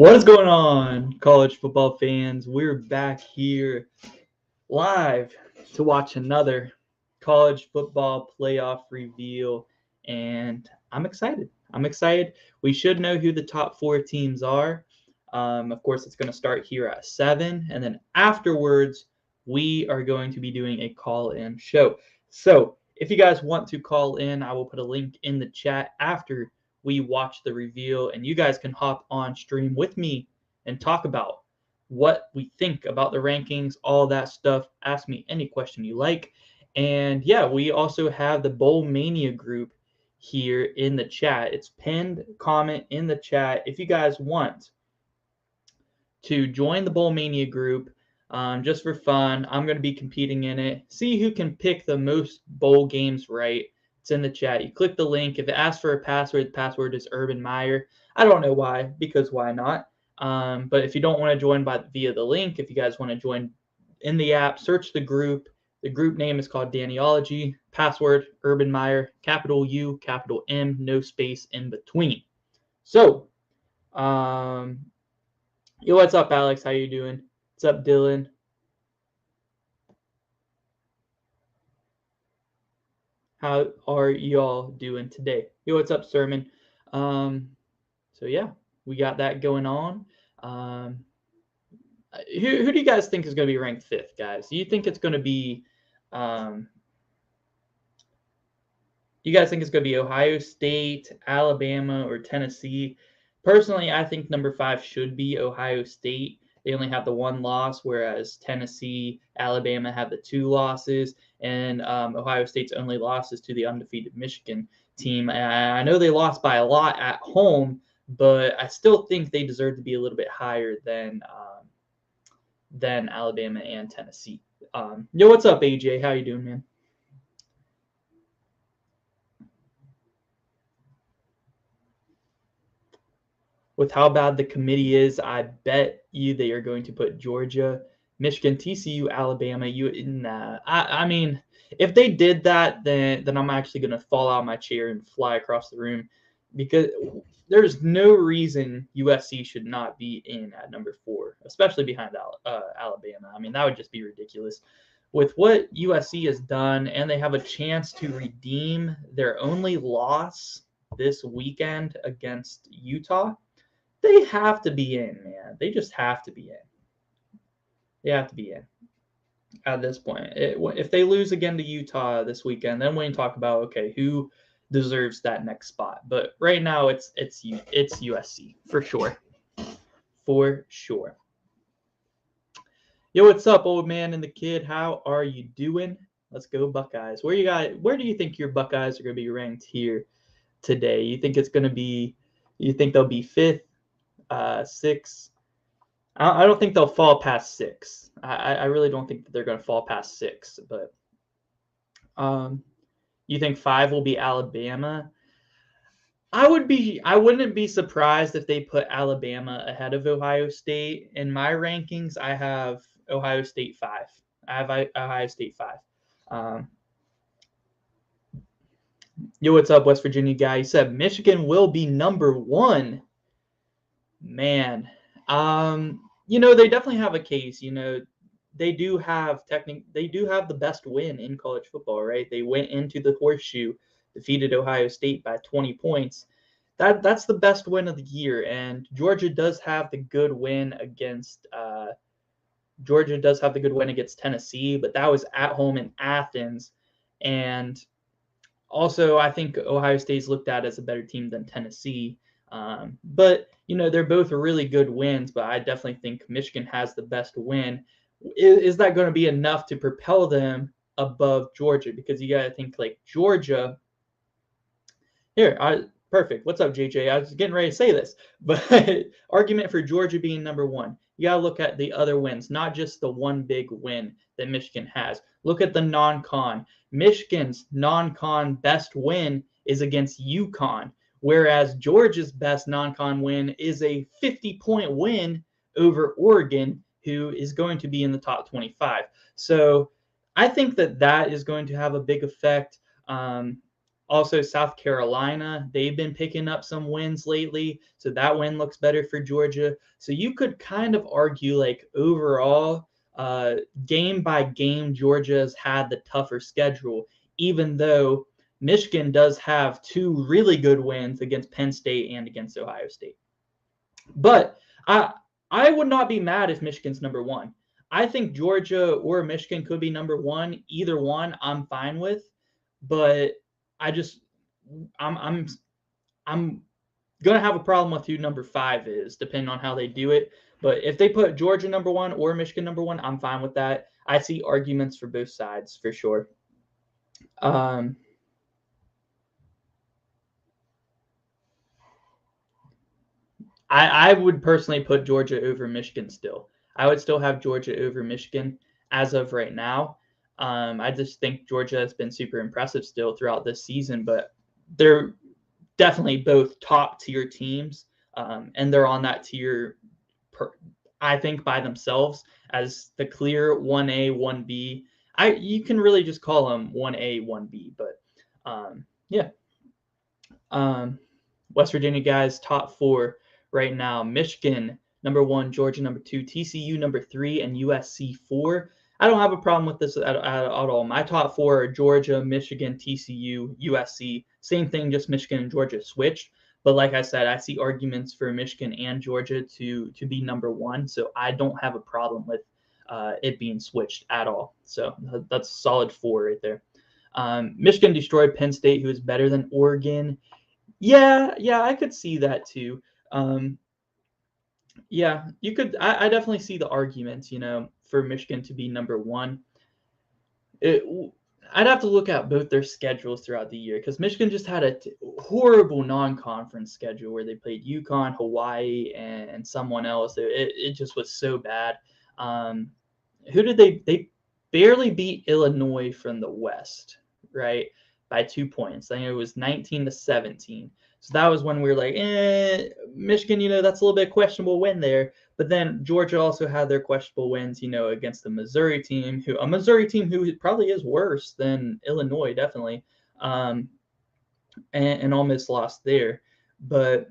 What is going on, college football fans? We're back here live to watch another college football playoff reveal, and I'm excited. We should know who the top four teams are. Of course, it's going to start here at 7, and then afterwards, we are going to be doing a call-in show. So if you guys want to call in, I will put a link in the chat after we watch the reveal, and you guys can hop on stream with me and talk about what we think about the rankings, all that stuff. Ask me any question you like. And yeah, we also have the Bowl Mania group here in the chat. It's pinned comment in the chat. If you guys want to join the Bowl Mania group, just for fun, I'm going to be competing in it. See who can pick the most bowl games right. It's in the chat. You click the link. If it asks for a password, the password is Urban Meyer. I don't know why, because why not? But if you don't want to join via the link, if you guys want to join in the app, search the group. The group name is called Daniology. Password, Urban Meyer, capital U, capital M, no space in between. So, yo, what's up, Alex? How you doing? What's up, Dylan? How are y'all doing today? Yo, what's up, Sermon? So yeah, we got that going on. Who do you guys think is going to be ranked 5th, guys? Do you think it's going to be you guys think it's going to be Ohio State, Alabama, or Tennessee? Personally, I think number 5 should be Ohio State. They only have the 1 loss, whereas Tennessee, Alabama have the 2 losses, and Ohio State's only loss is to the undefeated Michigan team. I know they lost by a lot at home, but I still think they deserve to be a little bit higher than Alabama and Tennessee. Yo, what's up, AJ? How you doing, man? With how bad the committee is, I bet you they are going to put Georgia, Michigan, TCU, Alabama. I mean, if they did that, then I'm actually going to fall out of my chair and fly across the room, because there's no reason USC should not be in at number 4, especially behind Alabama. I mean, that would just be ridiculous. With what USC has done, and they have a chance to redeem their only loss this weekend against Utah, they have to be in, man. They just have to be in. They have to be in at this point. If they lose again to Utah this weekend, then we can talk about, okay, who deserves that next spot. But right now, it's USC for sure. For sure. Yo, what's up, old man and the kid? How are you doing? Let's go Buckeyes. Where do you think your Buckeyes are going to be ranked here today? You think they'll be 5th? 6. I don't think they'll fall past 6. I really don't think that they're going to fall past 6. But you think 5 will be Alabama? I wouldn't be surprised if they put Alabama ahead of Ohio State. In my rankings, I have Ohio State 5. I have Ohio State 5. Yo, what's up, West Virginia guy? He said Michigan will be number 1. Man, they definitely have a case. They do have the best win in college football, right? They went into the Horseshoe, defeated Ohio State by 20 points. That's the best win of the year, and Georgia does have the good win against Tennessee, but that was at home in Athens, and also I think Ohio State's looked at as a better team than Tennessee. But they're both really good wins, but I definitely think Michigan has the best win. Is that going to be enough to propel them above Georgia? Because you got to think like Georgia. Perfect. What's up, JJ? I was getting ready to say this, but argument for Georgia being number 1. You got to look at the other wins, not just the one big win that Michigan has. Look at the non-con. Michigan's non-con best win is against UConn, whereas Georgia's best non-con win is a 50-point win over Oregon, who is going to be in the top 25. So I think that is going to have a big effect. Also, South Carolina, they've been picking up some wins lately, so that win looks better for Georgia. So you could kind of argue, like, overall, game by game, Georgia's had the tougher schedule, even though Michigan does have two really good wins against Penn State and against Ohio State. But I would not be mad if Michigan's number one. I think Georgia or Michigan could be number one. Either one, I'm fine with. But I just I'm gonna have a problem with who number 5 is, depending on how they do it. But if they put Georgia number one or Michigan number one, I'm fine with that. I see arguments for both sides for sure. I would personally put Georgia over Michigan still. I would still have Georgia over Michigan as of right now. I just think Georgia has been super impressive still throughout this season, but they're definitely both top tier teams, and they're on that tier, I think, by themselves as the clear 1A, 1B. You can really just call them 1A, 1B, but yeah. West Virginia guys, top 4 right now. Michigan, number 1, Georgia, number 2, TCU, number 3, and USC, 4. I don't have a problem with this at all. My top 4 are Georgia, Michigan, TCU, USC. Same thing, just Michigan and Georgia switched. But like I said, I see arguments for Michigan and Georgia to be number 1. So I don't have a problem with it being switched at all. So that's a solid 4 right there. Michigan destroyed Penn State, who is better than Oregon. Yeah, I could see that too. Yeah, you could. I definitely see the arguments, for Michigan to be number 1. I'd have to look at both their schedules throughout the year because Michigan just had a horrible non-conference schedule where they played UConn, Hawaii, and someone else. It just was so bad. Who did they barely beat Illinois from the West, right? By 2 points. I think it was 19-17. So that was when we were like, Michigan, that's a little bit questionable win there. But then Georgia also had their questionable wins, against the Missouri team, who probably is worse than Illinois, definitely, and almost lost there. But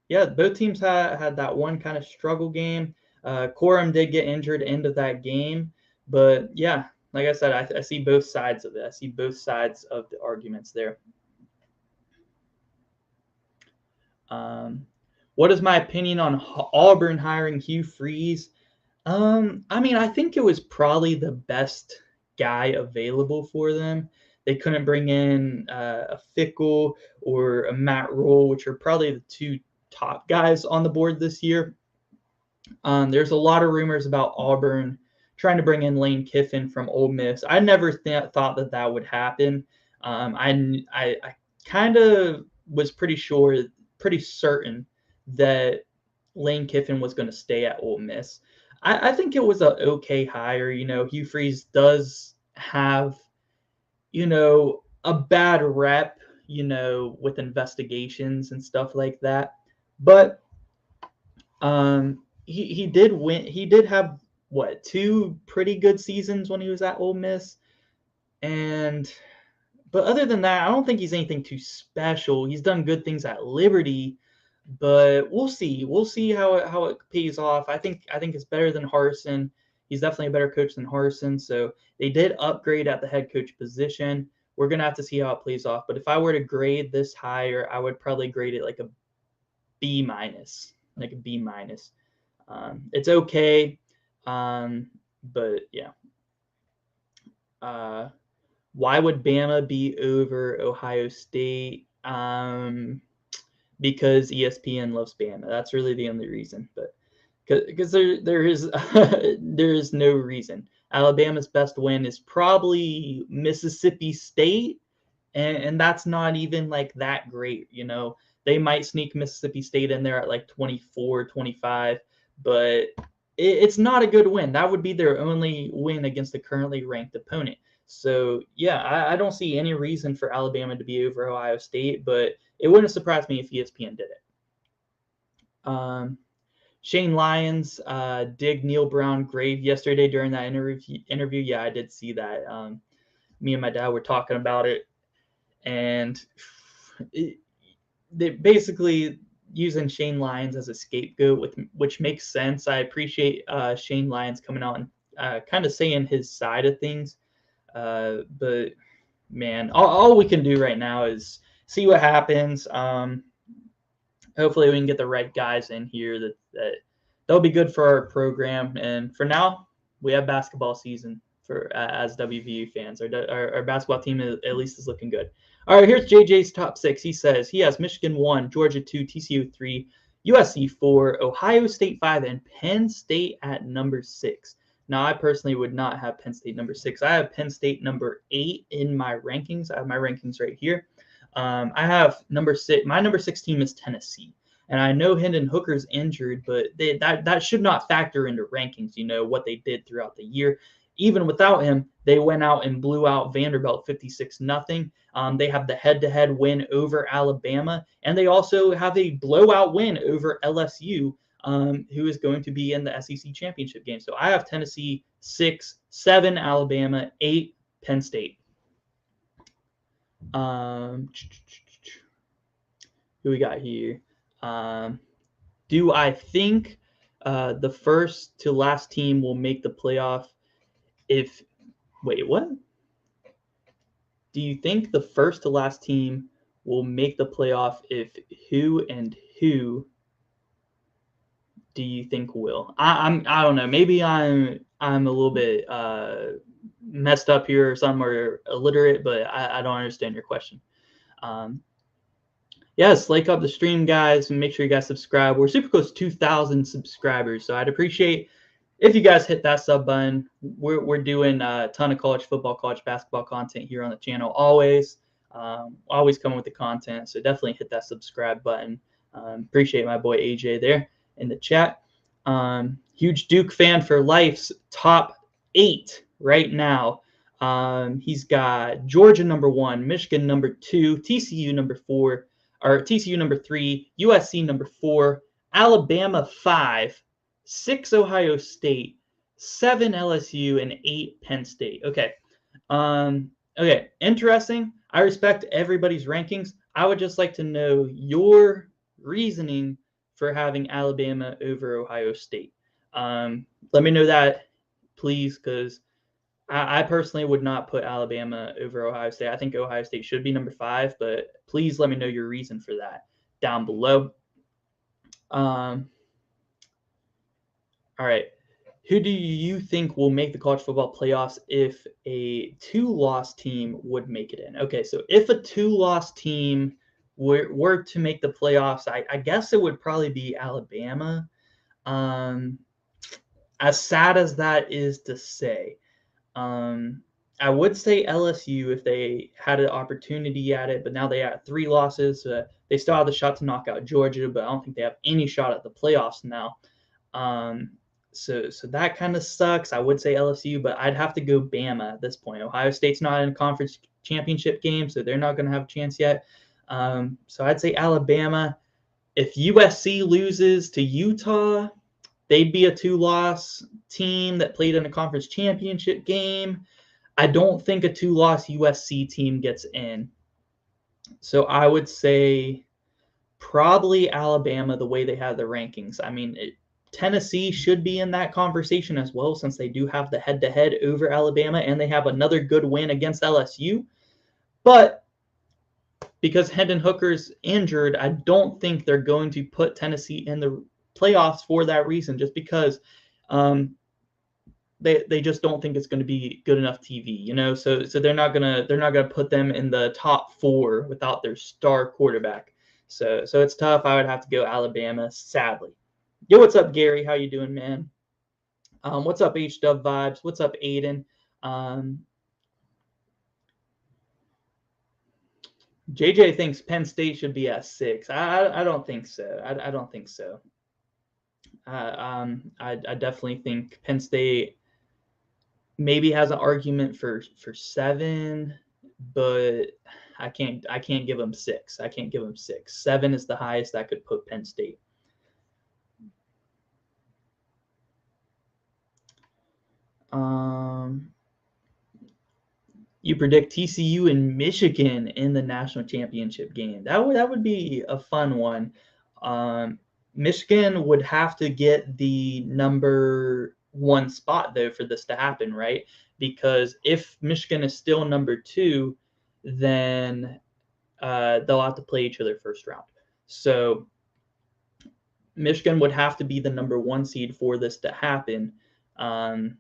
yeah, both teams had that one kind of struggle game. Corum did get injured end of that game, but yeah, like I said, I see both sides of it. I see both sides of the arguments there. What is my opinion on Auburn hiring Hugh Freeze? I think it was probably the best guy available for them. They couldn't bring in a Fickle or a Matt Rule, which are probably the 2 top guys on the board this year. There's a lot of rumors about Auburn trying to bring in Lane Kiffin from Ole Miss. I never thought that would happen. I kind of was pretty certain that Lane Kiffin was going to stay at Ole Miss. I think it was an okay hire. Hugh Freeze does have, a bad rep, with investigations and stuff like that. But he did win. He did have 2 pretty good seasons when he was at Ole Miss, but other than that, I don't think he's anything too special. He's done good things at Liberty, but we'll see. We'll see how it pays off. I think it's better than Harsin. He's definitely a better coach than Harsin. So they did upgrade at the head coach position. We're gonna have to see how it plays off. But if I were to grade this higher, I would probably grade it like a B-, like a B-. It's okay, but yeah. Why would Bama be over Ohio State? Because ESPN loves Bama. That's really the only reason. But because there is there is no reason. Alabama's best win is probably Mississippi State, and that's not even like that great. They might sneak Mississippi State in there at like 24, 25, but it's not a good win. That would be their only win against a currently ranked opponent. So, yeah, I don't see any reason for Alabama to be over Ohio State, but it wouldn't surprise me if ESPN did it. Shane Lyons dig Neil Brown grave yesterday during that interview. Yeah, I did see that. Me and my dad were talking about it. and they basically using Shane Lyons as a scapegoat, which makes sense. I appreciate Shane Lyons coming out and kind of saying his side of things, but man, all we can do right now is see what happens. Hopefully, we can get the right guys in here that'll be good for our program. And for now, we have basketball season for as WVU fans. Our basketball team at least is looking good. All right, here's JJ's top 6. He says he has Michigan 1, Georgia 2, TCU 3, USC 4, Ohio State 5, and Penn State at number 6. Now, I personally would not have Penn State number 6. I have Penn State number 8 in my rankings. I have my rankings right here. I have number 6. My number 6 team is Tennessee. And I know Hendon Hooker's injured, but that should not factor into rankings, what they did throughout the year. Even without him, they went out and blew out Vanderbilt 56-0. They have the head-to-head win over Alabama, and they also have a blowout win over LSU, who is going to be in the SEC championship game. So I have Tennessee 6, 7 Alabama, 8 Penn State. Who we got here? Do I think the first to last team will make the playoff wait, what? Do you think the first to last team will make the playoff if who do you think will? I don't know. Maybe I'm a little bit messed up here or something, or illiterate, but I don't understand your question. Yes, like up the stream, guys, and make sure you guys subscribe. We're super close to 2,000 subscribers, so I'd appreciate if you guys hit that sub button. We're doing a ton of college football, college basketball content here on the channel. Always coming with the content, so definitely hit that subscribe button. Appreciate my boy AJ there in the chat. Huge Duke fan for life's top 8 right now. He's got Georgia number 1, Michigan number 2, TCU number 4. Or TCU number 3, USC number 4, Alabama 5, 6 Ohio State, 7 LSU, and 8 Penn State. Okay. Okay. Interesting. I respect everybody's rankings. I would just like to know your reasoning for having Alabama over Ohio State. Let me know that, please, because I personally would not put Alabama over Ohio State. I think Ohio State should be number 5, but please let me know your reason for that down below. All right. Who do you think will make the college football playoffs if a 2-loss team would make it in? Okay, so if a 2-loss team were to make the playoffs, I guess it would probably be Alabama. As sad as that is to say, I would say LSU if they had an opportunity at it, but now they have 3 losses. They still have the shot to knock out Georgia, but I don't think they have any shot at the playoffs now. So that kind of sucks. I would say LSU, but I'd have to go Bama at this point. Ohio State's not in a conference championship game, so they're not going to have a chance yet. So I'd say Alabama. If USC loses to Utah, they'd be a 2-loss team that played in a conference championship game. I don't think a 2-loss USC team gets in. So I would say probably Alabama the way they have the rankings. I mean, Tennessee should be in that conversation as well, since they do have the head-to-head over Alabama and they have another good win against LSU. But because Hendon Hooker's injured, I don't think they're going to put Tennessee in the playoffs for that reason, just because they just don't think it's going to be good enough TV, so they're not gonna put them in the top 4 without their star quarterback. So it's tough. I would have to go Alabama, sadly. Yo, what's up, Gary? How you doing, man? What's up, H-Dub Vibes? What's up, Aiden? JJ thinks Penn State should be at 6. I don't think so. I don't think so. I definitely think Penn State maybe has an argument for 7, but I can't give them 6. I can't give them 6. 7 is the highest I could put Penn State. You predict TCU and Michigan in the national championship game. That would be a fun one. Um, Michigan would have to get the number one spot though for this to happen, right? Because if Michigan is still number two, then they'll have to play each other first round. So Michigan would have to be the number one seed for this to happen. Um,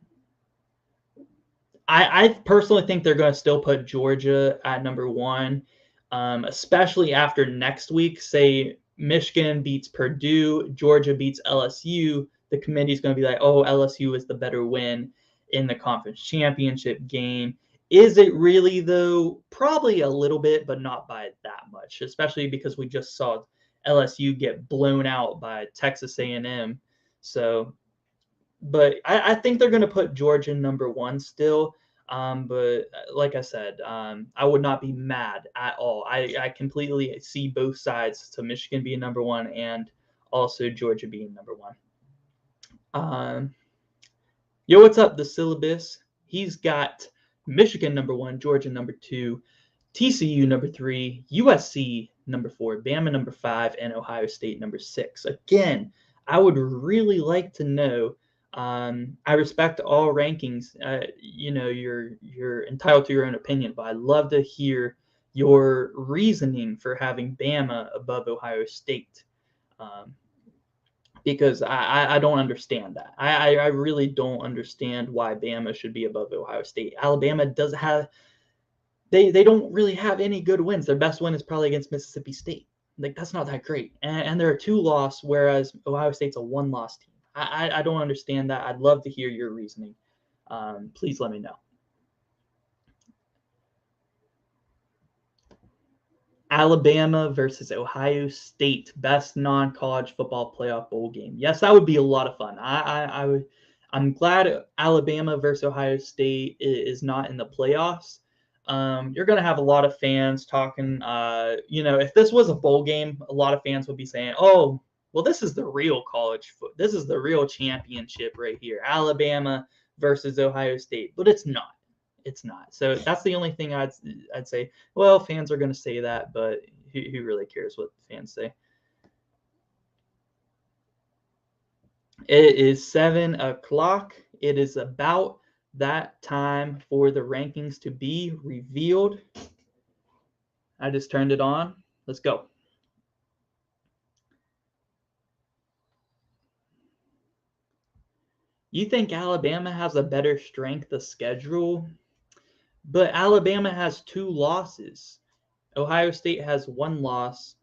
I personally think they're going to still put Georgia at number one, especially after next week. Say Michigan beats Purdue, Georgia beats LSU. The committee's going to be like, oh, LSU is the better win in the conference championship game. Is it really, though? Probably a little bit, but not by that much, especially because we just saw LSU get blown out by Texas A&M. So but I think they're going to put Georgia number one still. But like I said, I would not be mad at all. I completely see both sides to Michigan being number one and also Georgia being number one. Um, Yo, what's up? The syllabus. He's got Michigan number one, Georgia number two, TCU number three, USC number four, Bama number five, and Ohio State number six. Again, I would really like to know. I respect all rankings. You're entitled to your own opinion, but I'd love to hear your reasoning for having Bama above Ohio State. Um, because I don't understand that. I really don't understand why Bama should be above Ohio State. Alabama does have they don't really have any good wins. Their best win is probably against Mississippi State. Like that's not that great. And they're a 2-loss, whereas Ohio State's a 1-loss team. I don't understand that. I'd love to hear your reasoning. Please let me know. Alabama versus Ohio State, best non-college football playoff bowl game. Yes, that would be a lot of fun. I would. I'm glad Alabama versus Ohio State is not in the playoffs. You're going to have a lot of fans talking. If this was a bowl game, a lot of fans would be saying, "Oh, well, this is the real college foot. This is the real championship right here, Alabama versus Ohio State." But it's not. It's not. So that's the only thing I'd say. Well, fans are going to say that, but who really cares what fans say? It is 7 o'clock. It is about that time for the rankings to be revealed. I just turned it on. Let's go. You think Alabama has a better strength of schedule? But Alabama has 2 losses. Ohio State has 1 loss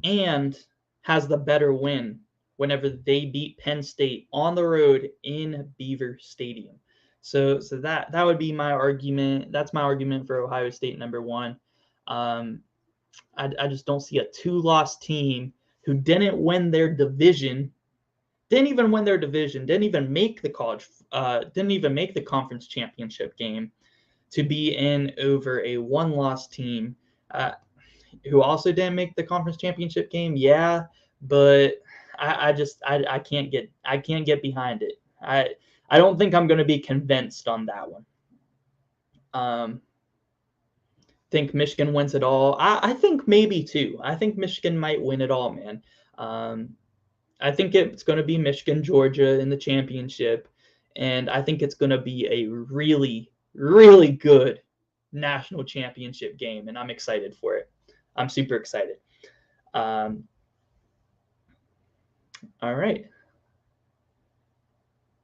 and has the better win whenever they beat Penn State on the road in Beaver Stadium. So that would be my argument. That's my argument for Ohio State number one. I just don't see a 2-loss team who didn't win their division, didn't even win their division, didn't even make the conference championship game to be in over a 1-loss team. Who also didn't make the conference championship game. Yeah, but I can't get behind it. I don't think I'm going to be convinced on that one. Think Michigan wins it all. I think maybe too. I think Michigan might win it all, man. I think it's going to be Michigan, Georgia in the championship, and I think it's going to be a really, really good national championship game, and I'm excited for it. I'm super excited. All right.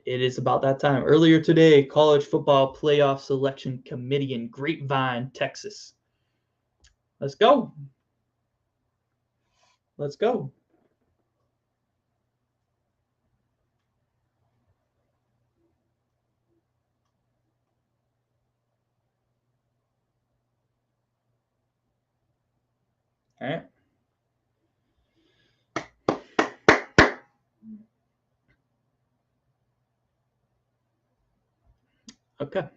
It is about that time. Earlier today, College Football Playoff Selection Committee in Grapevine, Texas. Let's go. Let's go. All right. Okay.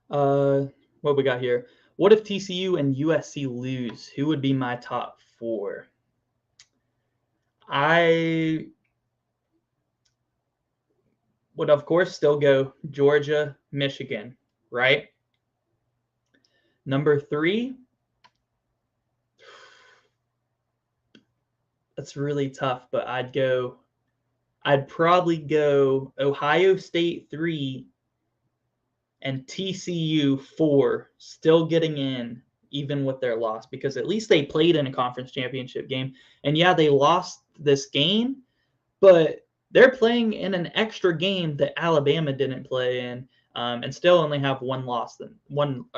What we got here? What if TCU and USC lose? Who would be my top 4? I would, of course, still go Georgia, Michigan, right? Number 3, that's really tough, but I'd probably go Ohio State 3 and TCU 4, still getting in even with their loss, because at least they played in a conference championship game. And yeah, they lost this game, but they're playing in an extra game that Alabama didn't play in, and still only have one loss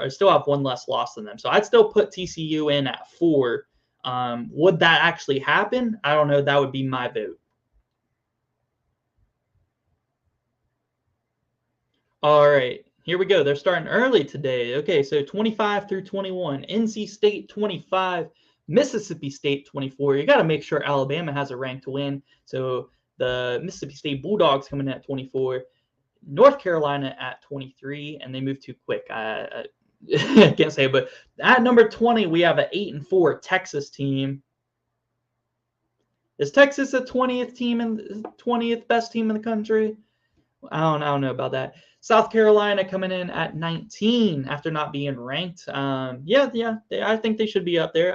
still have one less loss than them. So I'd still put TCU in at 4. Would that actually happen? I don't know. That would be my vote. All right, here we go. They're starting early today. Okay, so 25 through 21. NC State 25, Mississippi State 24. You got to make sure Alabama has a rank to win. So the Mississippi State Bulldogs coming in at 24, North Carolina at 23, and they move too quick. I can't say it, but at number 20, we have an 8-4 Texas team. Is Texas the 20th team and 20th best team in the country? I don't know about that. South Carolina coming in at 19 after not being ranked. I think they should be up there.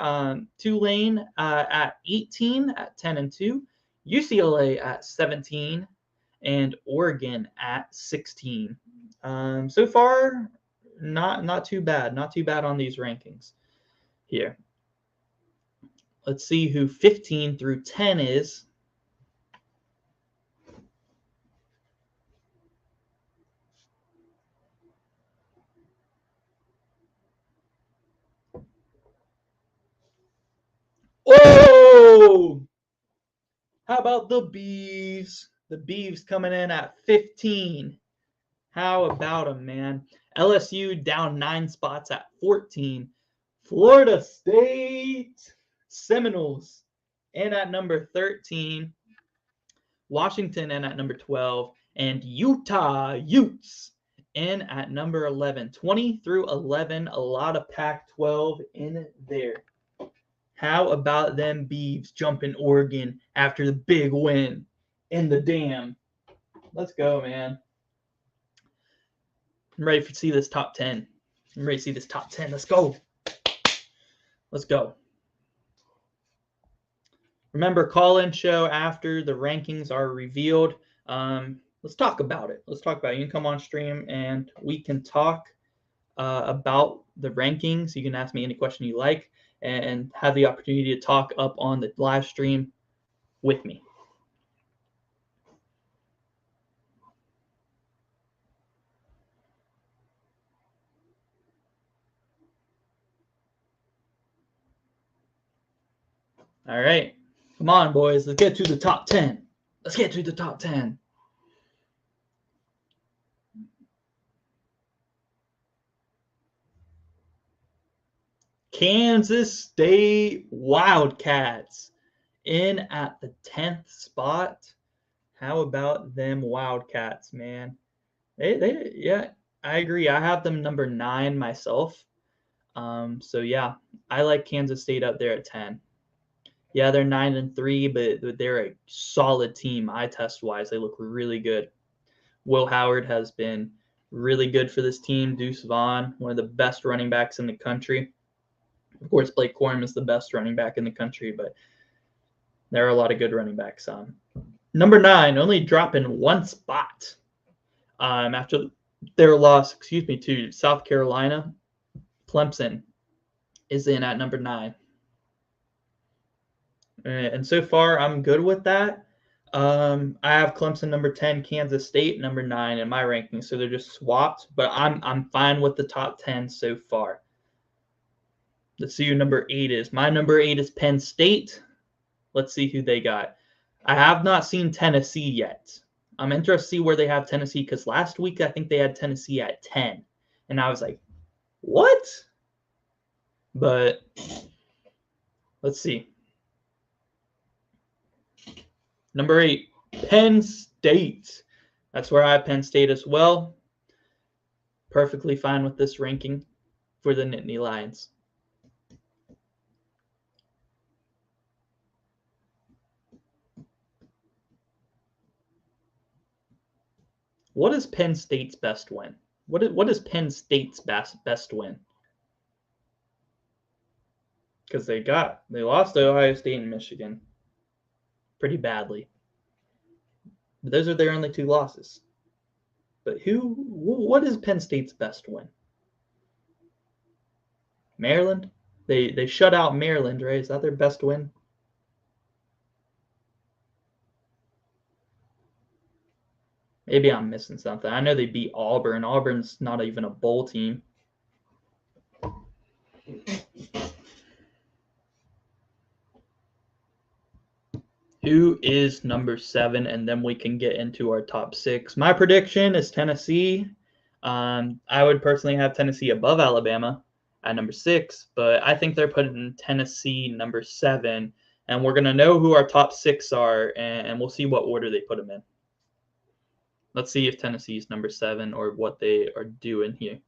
Tulane at 18 at 10-2, UCLA at 17, and Oregon at 16. So far, not too bad. Not too bad on these rankings here. Let's see who 15 through 10 is. Oh! How about the Beavs? The Beavs coming in at 15. How about them, man? LSU down 9 spots at 14. Florida State Seminoles in at number 13. Washington in at number 12. And Utah Utes in at number 11. 20 through 11, a lot of Pac-12 in there. How about them Beavs jumping Oregon after the big win in the Dam? Let's go, man. I'm ready to see this top 10. I'm ready to see this top 10. Let's go. Let's go. Remember, call-in show after the rankings are revealed. Let's talk about it. Let's talk about it. You can come on stream and we can talk about the rankings. You can ask me any question you like and have the opportunity to talk up on the live stream with me. All right. Come on, boys. Let's get to the top 10. Let's get to the top 10. Kansas State Wildcats in at the 10th spot. How about them Wildcats, man? Yeah, I agree. I have them number 9 myself. So yeah, I like Kansas State up there at 10. Yeah, they're 9-3, but they're a solid team. Eye test wise, they look really good. Will Howard has been really good for this team. Deuce Vaughn, one of the best running backs in the country. Of course, Blake Corum is the best running back in the country, but there are a lot of good running backs. Number 9, only dropping 1 spot after their loss, to South Carolina. Clemson is in at number 9. And so far, I'm good with that. I have Clemson number 10, Kansas State number 9 in my rankings, so they're just swapped. But I'm fine with the top 10 so far. Let's see who number 8 is. My number 8 is Penn State. Let's see who they got. I have not seen Tennessee yet. I'm interested to see where they have Tennessee, because last week I think they had Tennessee at 10. And I was like, what? But let's see. Number 8, Penn State. That's where I have Penn State as well. Perfectly fine with this ranking for the Nittany Lions. What is Penn State's best win? What is Penn State's best win? because they lost to Ohio State and Michigan pretty badly. But those are their only 2 losses. But what is Penn State's best win? Maryland? They shut out Maryland, right? Is that their best win? Maybe I'm missing something. I know they beat Auburn. Auburn's not even a bowl team. Who is number 7? And then we can get into our top 6. My prediction is Tennessee. I would personally have Tennessee above Alabama at number 6, but I think they're putting Tennessee number 7, and we're going to know who our top 6 are, and we'll see what order they put them in. Let's see if Tennessee's number 7 or what they are doing here.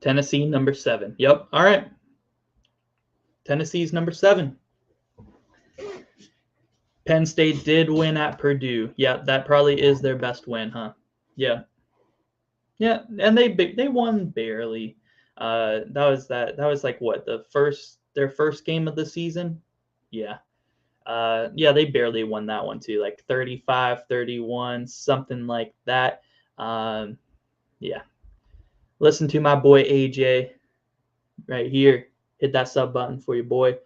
Tennessee number 7. Yep. All right. Tennessee's number 7. Penn State did win at Purdue. Yeah, that probably is their best win, huh? Yeah. Yeah, and they won barely. That was like what, their first game of the season? Yeah. Yeah, they barely won that one too, like 35-31, something like that. Yeah. Listen to my boy AJ right here. Hit that sub button for your boy.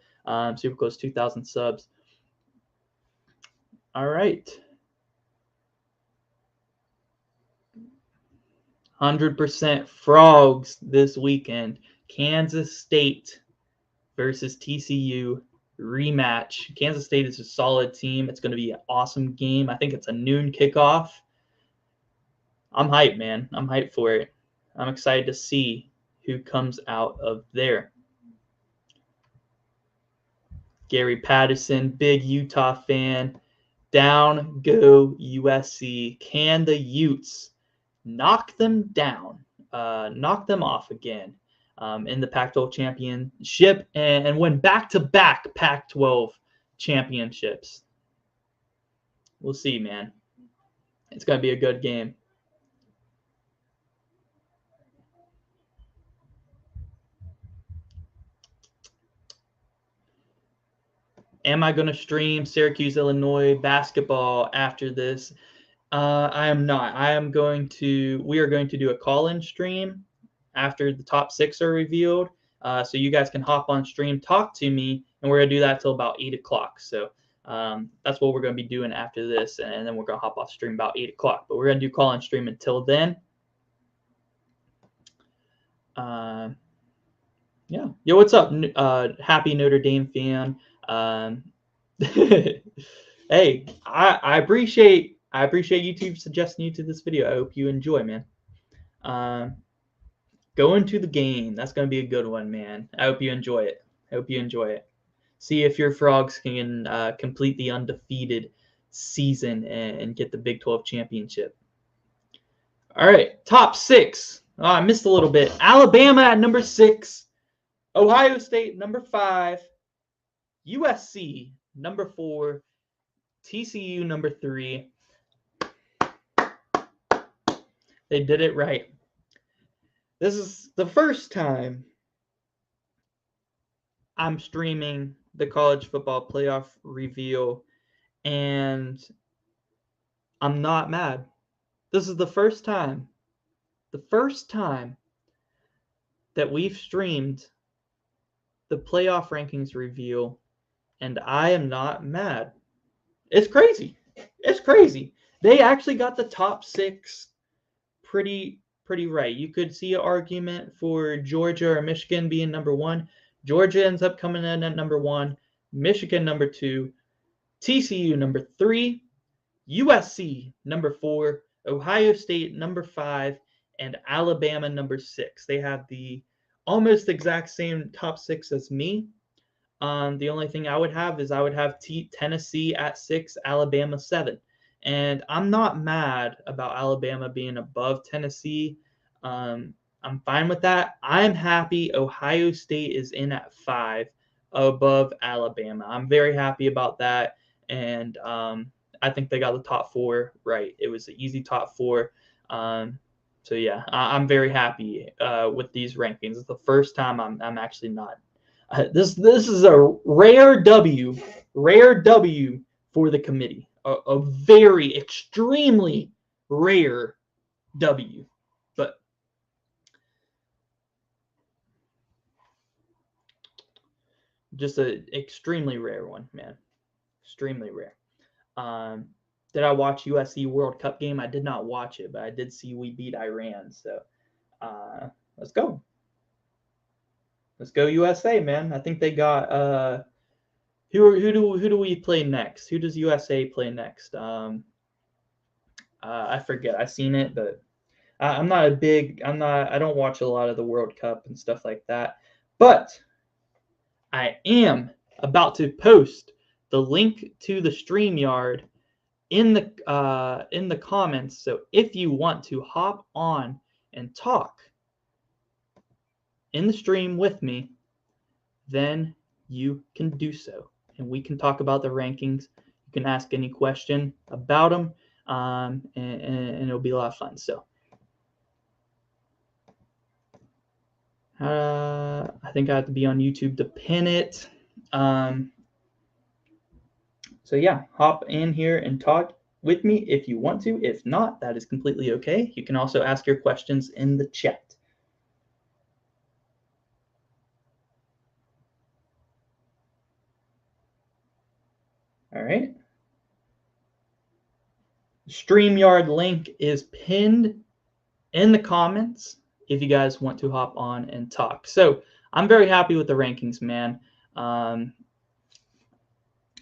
Super close 2,000 subs. All right. 100% Frogs this weekend. Kansas State versus TCU rematch. Kansas State is a solid team. It's going to be an awesome game. I think it's a noon kickoff. I'm hyped, man. I'm hyped for it. I'm excited to see who comes out of there. Gary Patterson, big Utah fan. Down go USC. Can the Utes knock them down, knock them off again in the Pac-12 championship and win back-to-back Pac-12 championships? We'll see, man. It's going to be a good game. Am I going to stream Syracuse, Illinois basketball after this? I am not. We are going to do a call-in stream after the top 6 are revealed. So you guys can hop on stream, talk to me, and we're going to do that till about 8 o'clock. So that's what we're going to be doing after this, and then we're going to hop off stream about 8 o'clock. But we're going to do call-in stream until then. Yeah. Yo, what's up? Happy Notre Dame fan. Hey, I appreciate YouTube suggesting you to this video. I hope you enjoy, man. Going to the game. That's going to be a good one, man. I hope you enjoy it. See if your Frogs can complete the undefeated season and get the Big 12 championship. All right, top 6. Oh, I missed a little bit. Alabama at number 6. Ohio State, number 5. USC, number 4. TCU, number 3. They did it right. This is the first time I'm streaming the college football playoff reveal, and I'm not mad. This is the first time that we've streamed the playoff rankings reveal, and I am not mad. It's crazy. They actually got the top 6 pretty right. You could see an argument for Georgia or Michigan being number 1. Georgia ends up coming in at number 1, Michigan number 2, TCU number 3, USC number 4, Ohio State number 5, and Alabama number 6. They have the almost exact same top 6 as me. The only thing I would have is Tennessee at 6, Alabama 7. And I'm not mad about Alabama being above Tennessee. I'm fine with that. I'm happy Ohio State is in at 5 above Alabama. I'm very happy about that. And I think they got the top 4 right. It was an easy top 4. So yeah, I'm very happy with these rankings. It's the first time I'm actually not. This is a rare W for the committee. A very extremely rare W, but just an extremely rare one, man. Extremely rare. Um, did I watch USC World Cup game? I did not watch it, but I did see we beat Iran. So let's go. Let's go USA, man. I think they got who do we play next? Who does USA play next? I forget. I've seen it, but I'm not a big. I don't watch a lot of the World Cup and stuff like that. But I am about to post the link to the StreamYard in the comments. So if you want to hop on and talk in the stream with me, then you can do so, and we can talk about the rankings. You can ask any question about them, and it'll be a lot of fun. So I think I have to be on YouTube to pin it. So yeah, hop in here and talk with me if you want to. If not, that is completely okay. You can also ask your questions in the chat. All right. StreamYard link is pinned in the comments if you guys want to hop on and talk. So I'm very happy with the rankings, man.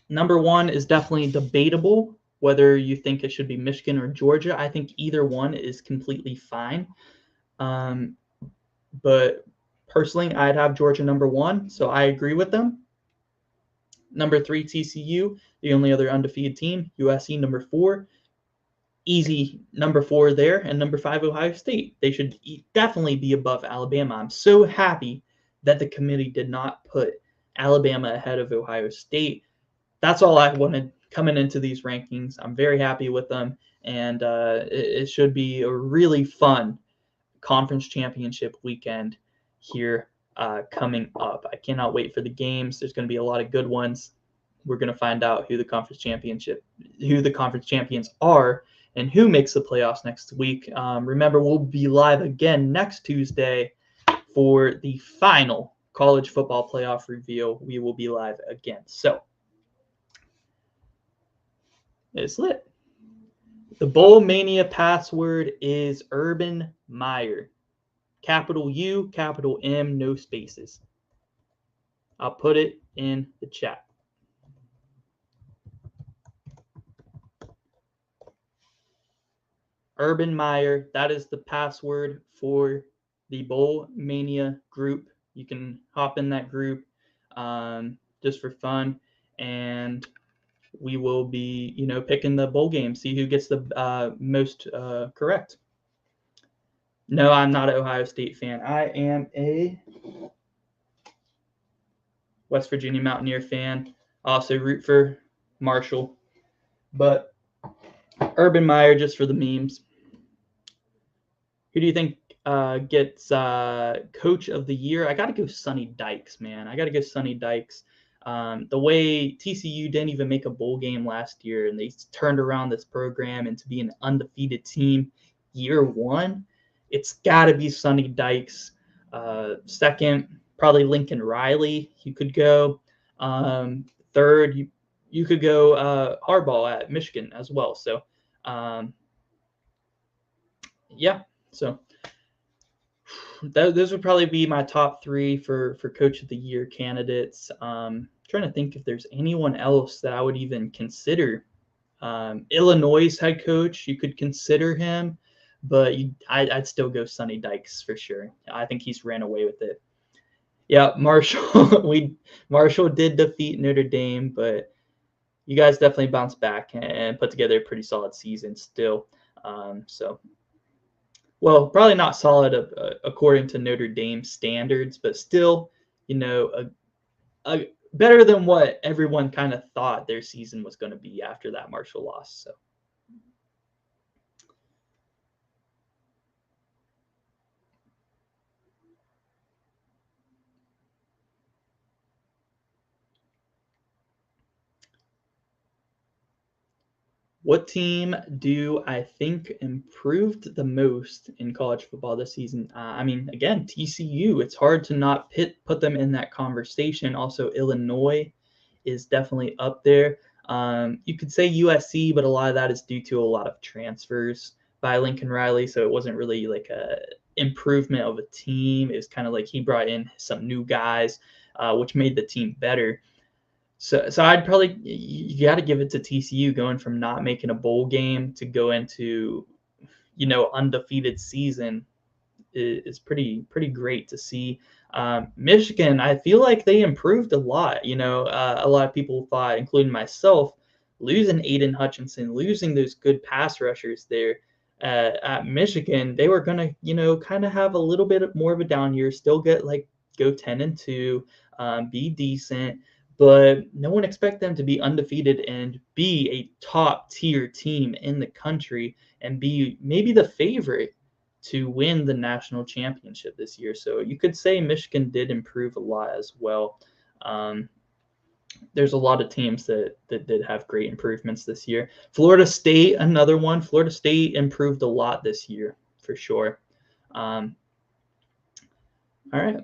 Number one is definitely debatable whether you think it should be Michigan or Georgia. I think either one is completely fine. But personally, I'd have Georgia number one, so I agree with them. Number three, TCU, the only other undefeated team. USC number four, easy number four there. And number five, Ohio State. They should definitely be above Alabama. I'm so happy that the committee did not put Alabama ahead of Ohio State. That's all I wanted coming into these rankings. I'm very happy with them, and it should be a really fun conference championship weekend here coming up. I cannot wait for the games. There's going to be a lot of good ones. We're going to find out who the conference champions are, and who makes the playoffs next week. Remember, we'll be live again next Tuesday for the final college football playoff reveal. We will be live again. So it's lit. The Bowl Mania password is Urban Meyer. Capital U, capital M, no spaces. I'll put it in the chat. Urban Meyer, that is the password for the Bowl Mania group. You can hop in that group just for fun, and we will be, picking the bowl game, see who gets the most correct. No, I'm not an Ohio State fan. I am a West Virginia Mountaineer fan. I also root for Marshall, but Urban Meyer just for the memes. Who do you think gets Coach of the Year? I got to go Sonny Dykes, man. I got to go Sonny Dykes. The way TCU didn't even make a bowl game last year, and they turned around this program into being an undefeated team year one, it's got to be Sonny Dykes. Second, probably Lincoln Riley. You could go. Third, you could go Harbaugh at Michigan as well. So, yeah. So those would probably be my top three for Coach of the Year candidates. Trying to think if there's anyone else that I would even consider. Illinois' head coach, you could consider him, but I'd still go Sonny Dykes for sure. I think he's ran away with it. Yeah, Marshall did defeat Notre Dame, but you guys definitely bounced back and put together a pretty solid season still. Well, probably not solid according to Notre Dame standards, but still, a better than what everyone kind of thought their season was going to be after that Marshall loss. So What team do I think improved the most in college football this season? I mean, again, TCU. It's hard to not put them in that conversation. Also, Illinois is definitely up there. You could say USC, but a lot of that is due to a lot of transfers by Lincoln Riley, so it wasn't really like a improvement of a team. It was kind of like he brought in some new guys, which made the team better. So I'd probably, you got to give it to TCU, going from not making a bowl game to go into, undefeated season is pretty great to see. Michigan, I feel like they improved a lot. A lot of people thought, including myself, losing Aiden Hutchinson, losing those good pass rushers there at Michigan, they were gonna, kind of have a little bit more of a down year, still go 10-2, be decent. But no one expect them to be undefeated and be a top tier team in the country and be maybe the favorite to win the national championship this year. So you could say Michigan did improve a lot as well. There's a lot of teams that did have great improvements this year. Florida State, another one. Florida State improved a lot this year for sure. All right.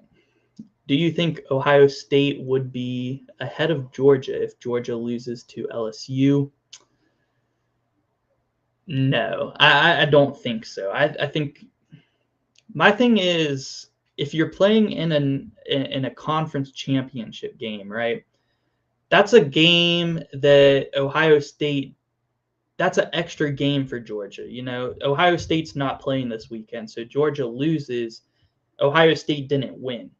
Do you think Ohio State would be ahead of Georgia if Georgia loses to LSU? No, I don't think so. I think my thing is, if you're playing in a conference championship game, right? That's a game that Ohio State, that's an extra game for Georgia. Ohio State's not playing this weekend, so Georgia loses. Ohio State didn't win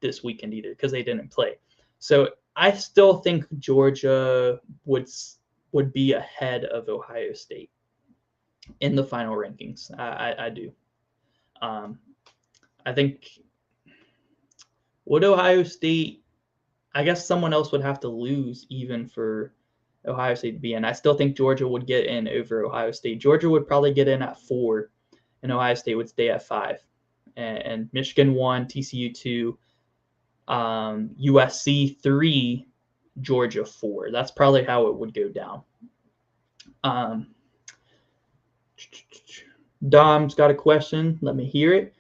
this weekend either because they didn't play. So I still think Georgia would be ahead of Ohio State in the final rankings. I do. I think, would Ohio State, I guess someone else would have to lose even for Ohio State to be in. I still think Georgia would get in over Ohio State. Georgia would probably get in at 4, and Ohio State would stay at 5. And Michigan 1, TCU 2, USC 3, Georgia 4. That's probably how it would go down. Dom's got a question. Let me hear it.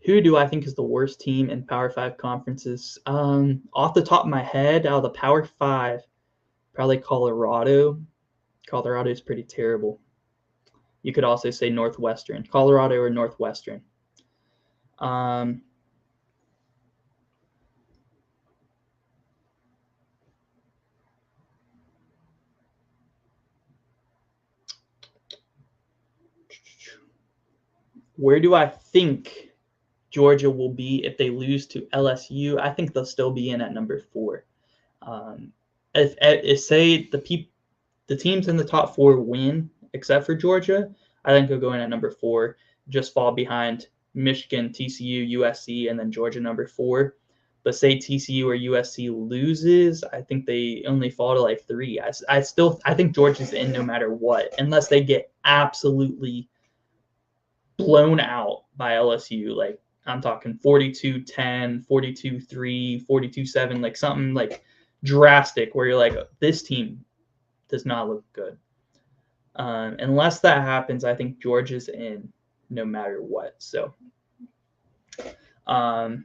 Who do I think is the worst team in Power 5 conferences? Off the top of my head, out of the Power 5, probably Colorado. Colorado is pretty terrible. You could also say Northwestern. Colorado or Northwestern. Where do I think Georgia will be if they lose to LSU? I think they'll still be in at number 4. If say the teams in the top 4 win, except for Georgia, I think they'll go in at number 4, just fall behind Michigan, TCU, USC, and then Georgia number 4. But say TCU or USC loses, I think they only fall to like 3. I think Georgia's in no matter what, unless they get absolutely blown out by LSU. Like, I'm talking 42-10, 42-3, 42-7, like something like drastic where you're like, this team does not look good. Unless that happens, I think Georgia's in no matter what. So, what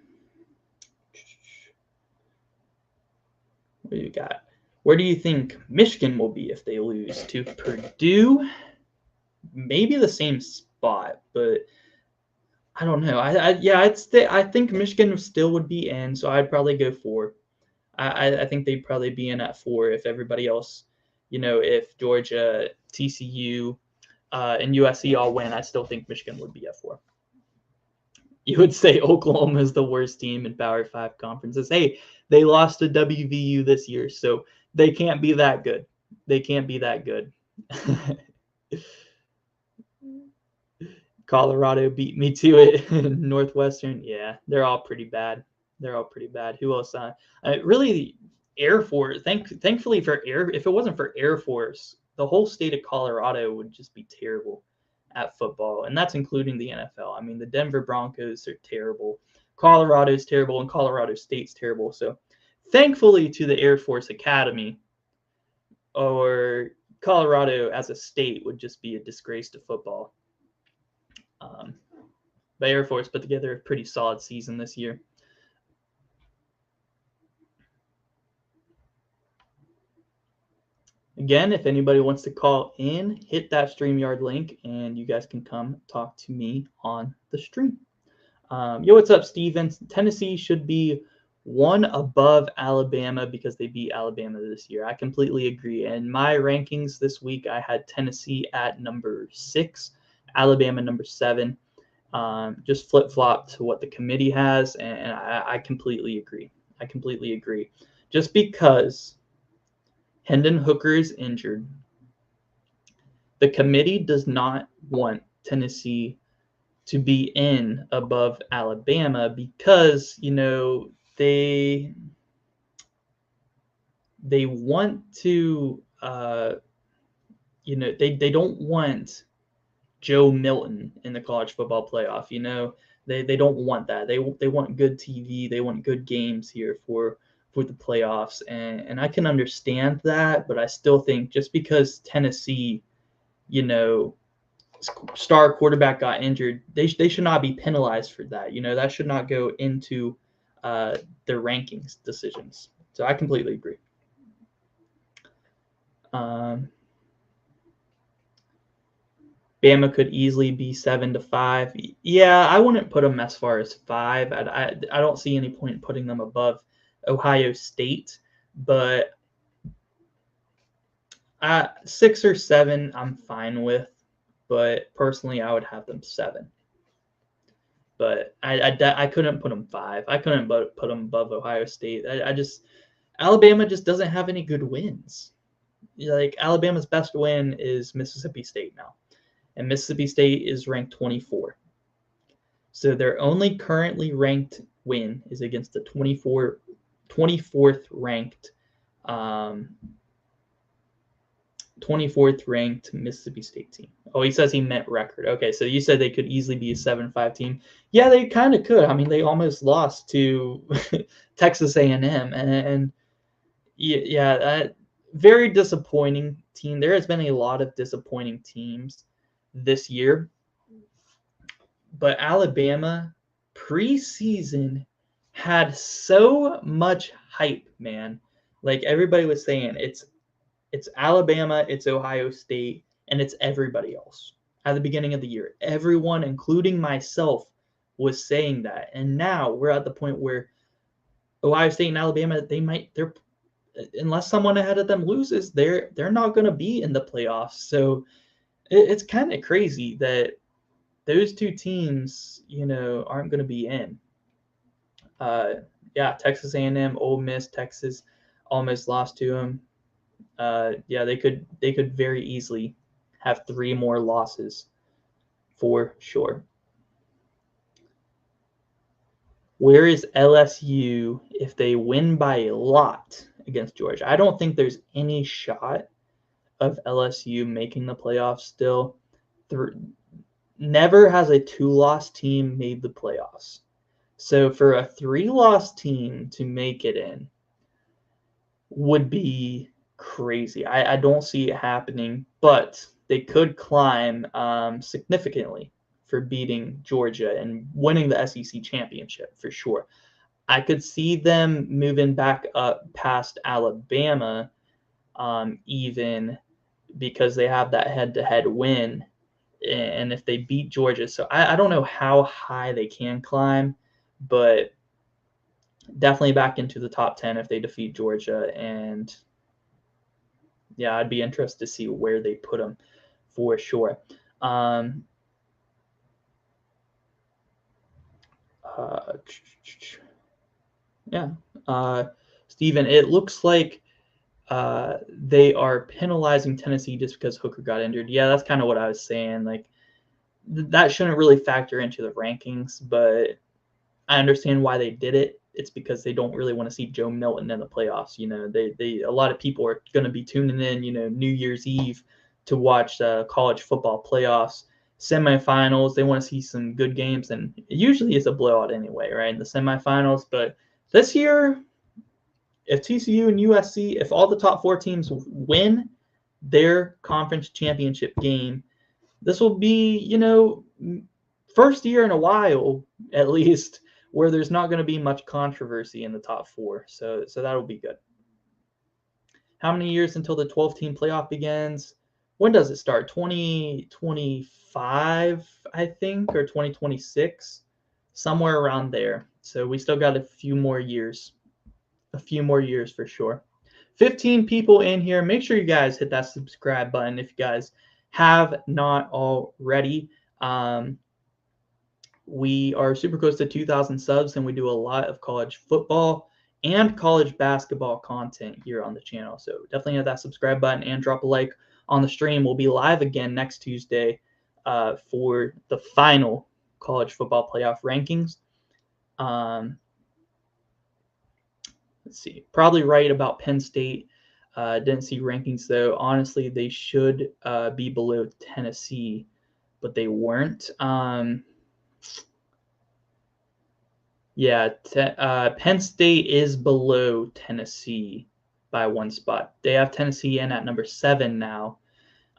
do you got? Where do you think Michigan will be if they lose to Purdue? Maybe the same spot, but I don't know. I think Michigan still would be in, so I'd probably go 4. I think they'd probably be in at 4 if everybody else, if Georgia, TCU, and USC all win. I still think Michigan would be at 4. You would say Oklahoma is the worst team in Power 5 conferences. Hey, they lost to WVU this year, so they can't be that good. They can't be that good. Colorado beat me to it. Northwestern, yeah, they're all pretty bad. Who else? Really, Air Force. Thankfully for if it wasn't for Air Force, the whole state of Colorado would just be terrible at football, and that's including the NFL. I mean, the Denver Broncos are terrible. Colorado's terrible, and Colorado State's terrible. So, thankfully to the Air Force Academy, or Colorado as a state would just be a disgrace to football. But Air Force put together a pretty solid season this year. Again, if anybody wants to call in, hit that StreamYard link, and you guys can come talk to me on the stream. Yo, what's up, Steven? Tennessee should be one above Alabama because they beat Alabama this year. I completely agree. And my rankings this week, I had Tennessee at number 6, Alabama number 7. Just flip-flop to what the committee has, and I completely agree. I completely agree. Just because Hendon Hooker is injured, the committee does not want Tennessee to be in above Alabama because, they want to, they don't want Joe Milton in the college football playoff. They don't want that. They want good TV. They want good games here for the playoffs, and I can understand that, but I still think just because Tennessee, star quarterback got injured, they should not be penalized for that. That should not go into their rankings decisions. So I completely agree. Bama could easily be 7-5. Yeah, I wouldn't put them as far as 5. I don't see any point in putting them above Ohio State, but 6 or 7 I'm fine with. But personally, I would have them 7. But I couldn't put them 5. I couldn't put them above Ohio State. Alabama just doesn't have any good wins. Like, Alabama's best win is Mississippi State now. And Mississippi State is ranked 24. So their only currently ranked win is against the 24th ranked 24th ranked Mississippi State team. Oh, he says he meant record. Okay, so you said they could easily be a 7-5 team. Yeah, they kind of could. I mean, they almost lost to Texas A&M, and yeah, very disappointing team. There has been a lot of disappointing teams this year, but Alabama preseason had so much hype, man. Like, everybody was saying it's Alabama, it's Ohio State, and it's everybody else. At the beginning of the year, everyone, including myself, was saying that. And now we're at the point where Ohio State and Alabama, they're unless someone ahead of them loses, they're not going to be in the playoffs. So it's kind of crazy that those two teams, aren't going to be in. Texas A&M, Ole Miss, Texas almost lost to them. They could very easily have 3 more losses for sure. Where is LSU if they win by a lot against Georgia? I don't think there's any shot of LSU making the playoffs still. Never has a 2-loss team made the playoffs. So for a 3-loss team to make it in would be crazy. I don't see it happening, but they could climb significantly for beating Georgia and winning the SEC championship for sure. I could see them moving back up past Alabama, even because they have that head-to-head win, and if they beat Georgia. So I don't know how high they can climb, but definitely back into the top 10 if they defeat Georgia. And yeah, I'd be interested to see where they put them for sure. Steven, it looks like they are penalizing Tennessee just because Hooker got injured. Yeah, that's kind of what I was saying. Like, that shouldn't really factor into the rankings, but I understand why they did it. It's because they don't really want to see Joe Milton in the playoffs. A lot of people are going to be tuning in, New Year's Eve to watch college football playoffs, semifinals. They want to see some good games, and usually it's a blowout anyway, right, in the semifinals. But this year, if TCU and USC, if all the top 4 teams win, their conference championship game. This will be, first year in a while, at least, where there's not going to be much controversy in the top four. So that'll be good. How many years until the 12-team playoff begins? When does it start? 2025, I think, or 2026, somewhere around there. So we still got a few more years for sure. 15 people in here. Make sure you guys hit that subscribe button if you guys have not already. We are super close to 2,000 subs, and we do a lot of college football and college basketball content here on the channel. So definitely hit that subscribe button and drop a like on the stream. We'll be live again next Tuesday for the final college football playoff rankings. Let's see, probably right about Penn State. Didn't see rankings though. Honestly, they should be below Tennessee, but they weren't. Yeah, Penn State is below Tennessee by one spot. They have Tennessee in at number 7 now,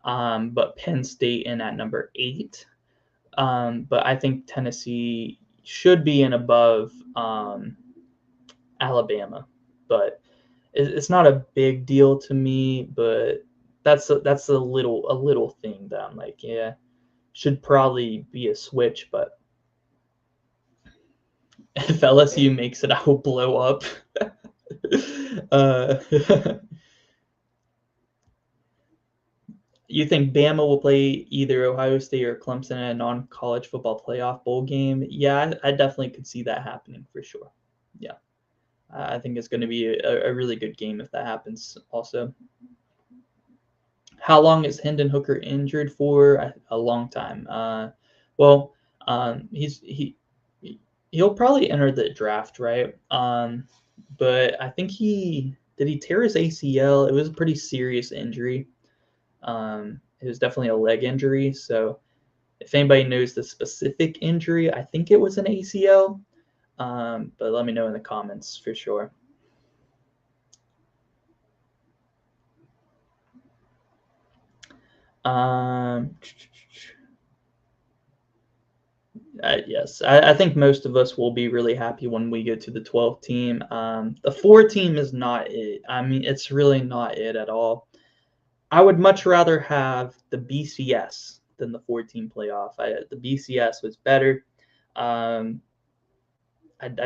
but Penn State in at number 8. But I think Tennessee should be in above Alabama, but it's not a big deal to me. But that's a little thing that I'm like, yeah, should probably be a switch, but if LSU makes it, I will blow up. uh, you think Bama will play either Ohio State or Clemson in a non-college football playoff bowl game? Yeah, I definitely could see that happening for sure. Yeah, I think it's going to be a really good game if that happens also. How long is Hendon Hooker injured for? A long time. Well, he'll probably enter the draft, right? But I think he tear his ACL. It was a pretty serious injury. It was definitely a leg injury. So if anybody knows the specific injury, I think it was an ACL. But let me know in the comments for sure. Yes, I think most of us will be really happy when we get to the 12 team. The 4 team is not it. I mean, it's really not it at all. I would much rather have the BCS than the 4-team playoff. The BCS was better. I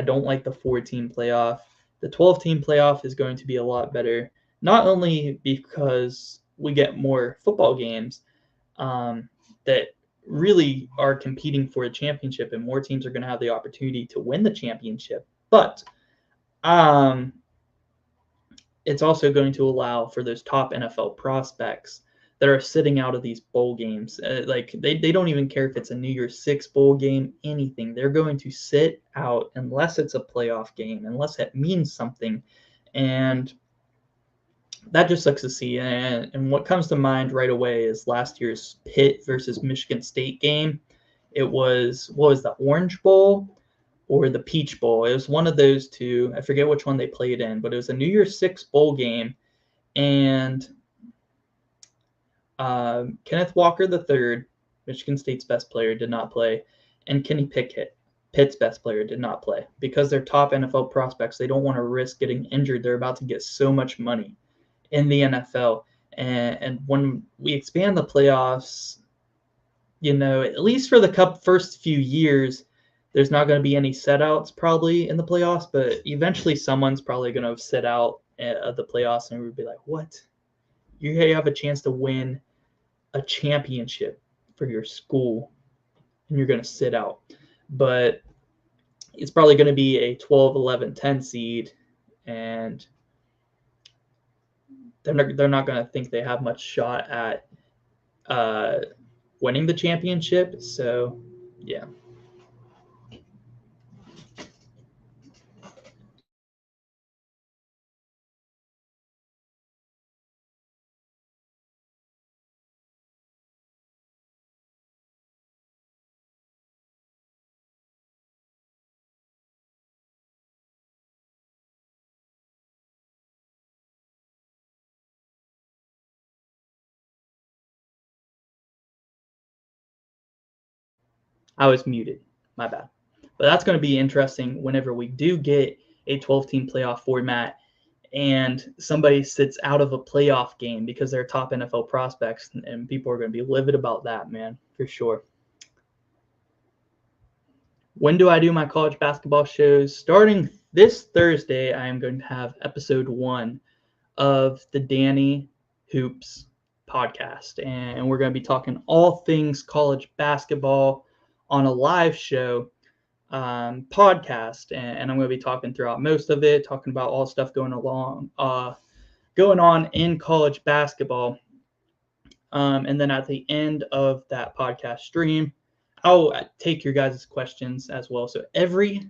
don't like the 4-team playoff. The 12-team playoff is going to be a lot better, not only because we get more football games that really are competing for a championship, and more teams are going to have the opportunity to win the championship, but it's also going to allow for those top NFL prospects that are sitting out of these bowl games. Like they don't even care if it's a New Year's Six bowl game, anything. They're going to sit out unless it's a playoff game, unless it means something. And that just sucks to see. And what comes to mind right away is last year's Pitt versus Michigan State game. It was, what was the Orange Bowl or the Peach Bowl? It was one of those two. I forget which one they played in, but it was a New Year's Six bowl game. And Kenneth Walker III, Michigan State's best player, did not play. And Kenny Pickett, Pitt's best player, did not play. Because they're top NFL prospects, they don't want to risk getting injured. They're about to get so much money in the NFL. And when we expand the playoffs, at least for the first few years, there's not going to be any setouts probably in the playoffs, but eventually someone's probably going to sit out of the playoffs and we'll be like, what? You have a chance to win a championship for your school and you're going to sit out. But it's probably going to be a 12, 11, 10 seed, and they're not going to think they have much shot at winning the championship. So, yeah. I was muted. My bad. But that's going to be interesting whenever we do get a 12-team playoff format and somebody sits out of a playoff game because they're top NFL prospects, and people are going to be livid about that, man, for sure. When do I do my college basketball shows? Starting this Thursday, I am going to have episode 1 of the Danny Hoops podcast, and we're going to be talking all things college basketball on a live show podcast, and I'm going to be talking throughout most of it, talking about all stuff going on in college basketball. And then at the end of that podcast stream, I'll take your guys' questions as well. So every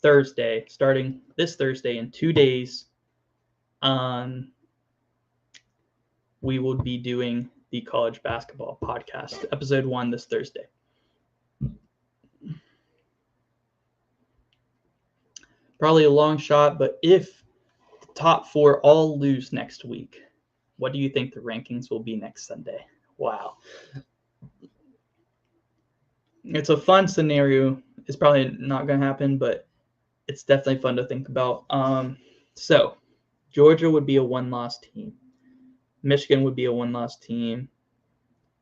Thursday, starting this Thursday in 2 days, we will be doing the college basketball podcast, episode 1 this Thursday. Probably a long shot, but if the top 4 all lose next week, what do you think the rankings will be next Sunday? Wow. It's a fun scenario. It's probably not going to happen, but it's definitely fun to think about. So Georgia would be a 1-loss team. Michigan would be a 1-loss team.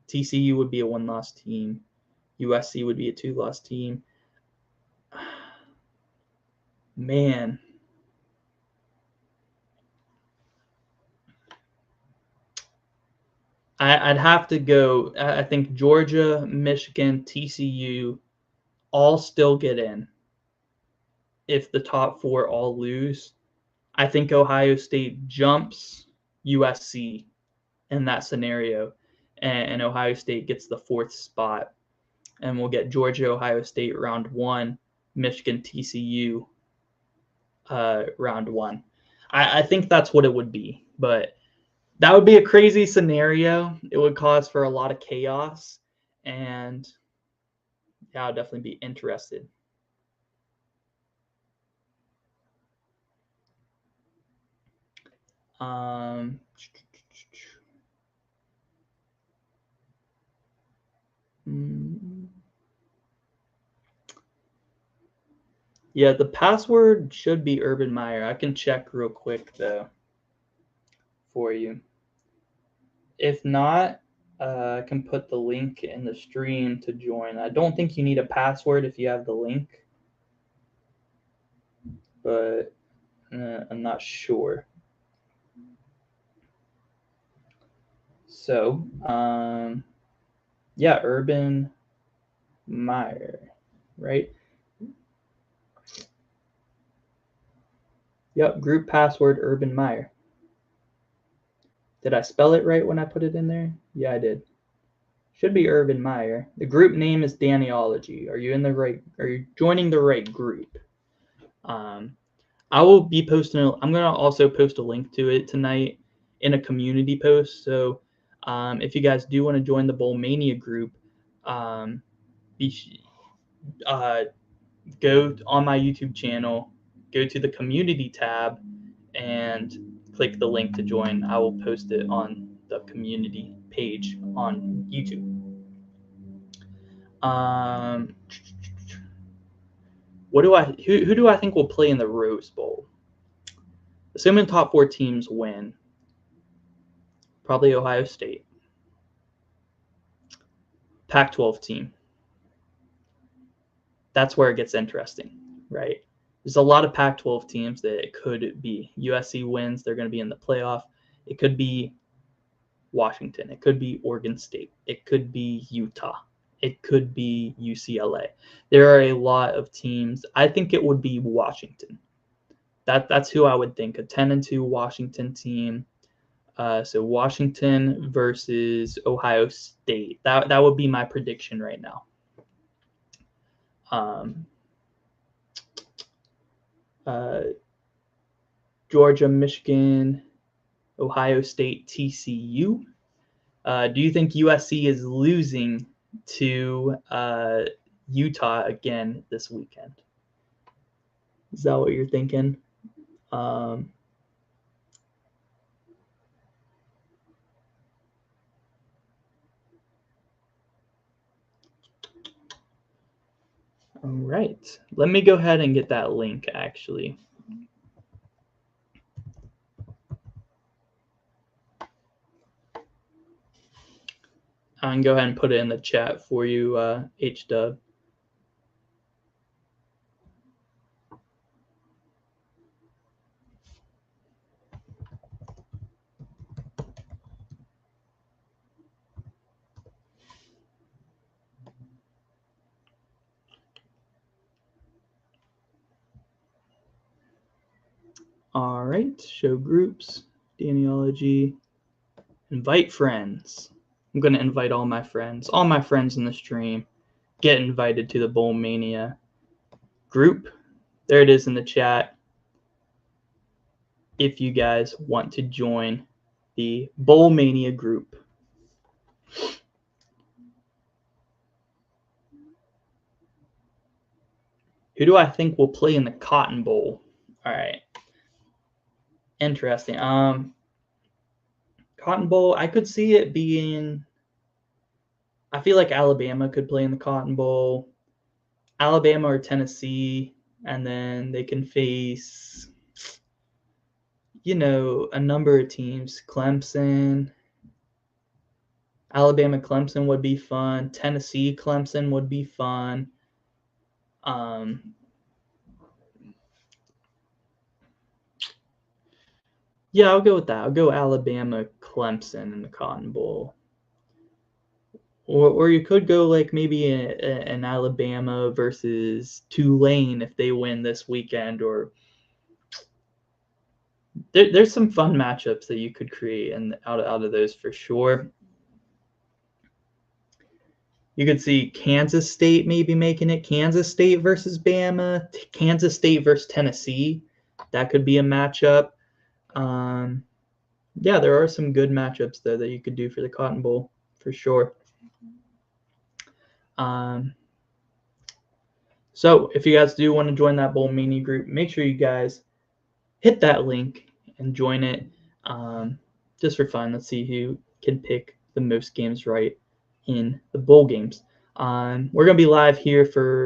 TCU would be a 1-loss team. USC would be a 2-loss team. Man. I'd have to go. I think Georgia, Michigan, TCU all still get in if the top 4 all lose. I think Ohio State jumps USC in that scenario, and Ohio State gets the 4th spot. And we'll get Georgia, Ohio State round 1, Michigan, TCU round 1. I think that's what it would be, but that would be a crazy scenario. It would cause for a lot of chaos, and yeah, I'll definitely be interested. Yeah, the password should be Urban Meyer. I can check real quick though for you. If not, I can put the link in the stream to join. I don't think you need a password if you have the link, but I'm not sure. So, yeah, Urban Meyer, right? Yep, group password Urban Meyer. Did I spell it right when I put it in there? Yeah, I did. Should be Urban Meyer. The group name is Dannyology. Are you joining the right group? I will be posting. I'm gonna also post a link to it tonight in a community post. So if you guys do want to join the Bowl Mania group, go on my YouTube channel, go to the community tab, and click the link to join. I will post it on the community page on YouTube. Who do I think will play in the Rose Bowl? Assuming top 4 teams win, probably Ohio State. Pac-12 team. That's where it gets interesting, right? There's a lot of Pac-12 teams that it could be. USC wins, they're going to be in the playoff. It could be Washington. It could be Oregon State. It could be Utah. It could be UCLA. There are a lot of teams. I think it would be Washington. That's who I would think. A 10-2 Washington team. So Washington versus Ohio State. That would be my prediction right now. Georgia, Michigan, Ohio State, TCU. Do you think USC is losing to Utah again this weekend? Is that what you're thinking? All right. Let me go ahead and get that link, actually. I can go ahead and put it in the chat for you, H-Dub. All right. Show groups, Daniology, invite friends. I'm going to invite all my friends in the stream. Get invited to the Bowl Mania group. There it is in the chat. If you guys want to join the Bowl Mania group. Who do I think will play in the Cotton Bowl? All right. Interesting. Cotton Bowl, I could see it being. I feel like Alabama could play in the Cotton Bowl. Alabama or Tennessee, and then they can face, a number of teams. Clemson, Alabama, Clemson would be fun. Tennessee, Clemson would be fun. Yeah, I'll go with that. I'll go Alabama, Clemson in the Cotton Bowl. Or you could go like maybe an Alabama versus Tulane if they win this weekend. Or there's some fun matchups that you could create and out of those for sure. You could see Kansas State maybe making it. Kansas State versus Bama. Kansas State versus Tennessee. That could be a matchup. Yeah, there are some good matchups there that you could do for the Cotton Bowl for sure. So if you guys do want to join that Bowl Mania group, make sure you guys hit that link and join it, just for fun. Let's see who can pick the most games right in the bowl games. We're going to be live here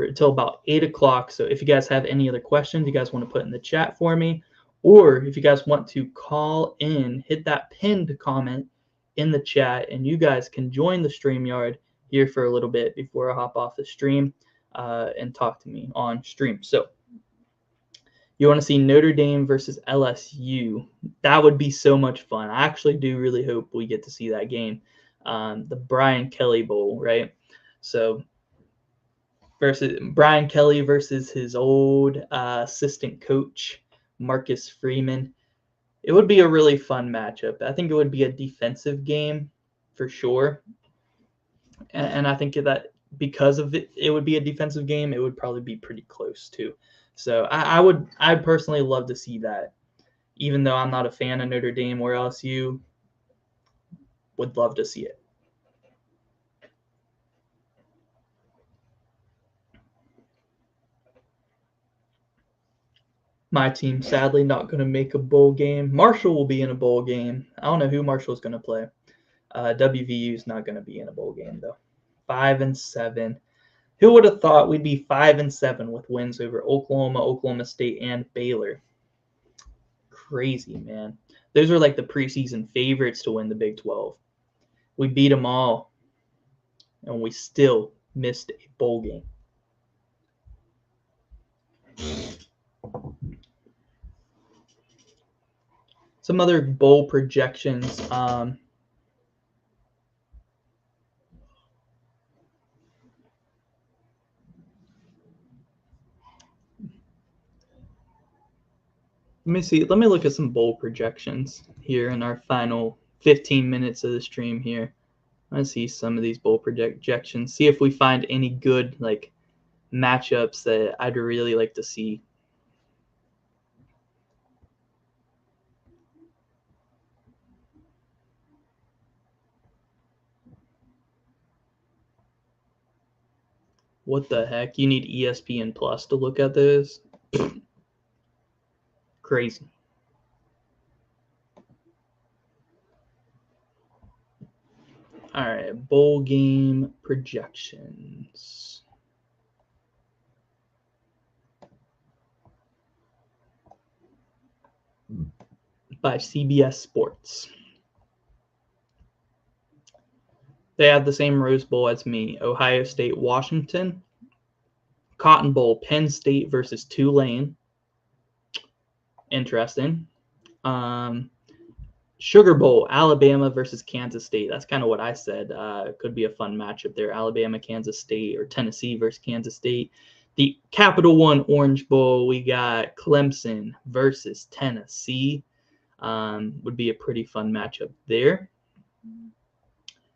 until about 8 o'clock. So if you guys have any other questions you guys want to put in the chat for me, or if you guys want to call in, hit that pinned comment in the chat, and you guys can join the StreamYard here for a little bit before I hop off the stream and talk to me on stream. So you want to see Notre Dame versus LSU. That would be so much fun. I actually do really hope we get to see that game. The Brian Kelly Bowl, right? So versus Brian Kelly versus his old assistant coach, Marcus Freeman. It would be a really fun matchup. I think it would be a defensive game for sure. And I think that because of it would be a defensive game, it would probably be pretty close too. So I'd personally love to see that. Even though I'm not a fan of Notre Dame or LSU, would love to see it. My team, sadly, not going to make a bowl game. Marshall will be in a bowl game. I don't know who Marshall's going to play. WVU is not going to be in a bowl game, though. 5-7. Who would have thought we'd be 5-7 with wins over Oklahoma, Oklahoma State, and Baylor? Crazy, man. Those are like the preseason favorites to win the Big 12. We beat them all, and we still missed a bowl game. Some other bowl projections. Let me see. Let me look at some bowl projections here in our final 15 minutes of the stream here. Let's see some of these bowl projections. See if we find any good like matchups that I'd really like to see. What the heck? You need ESPN Plus to look at those? Crazy. All right, bowl game projections. by CBS Sports. They have the same Rose Bowl as me. Ohio State, Washington. Cotton Bowl, Penn State versus Tulane. Interesting. Sugar Bowl, Alabama versus Kansas State. That's kind of what I said. It could be a fun matchup there. Alabama, Kansas State, or Tennessee versus Kansas State. The Capital One Orange Bowl, we got Clemson versus Tennessee. Would be a pretty fun matchup there.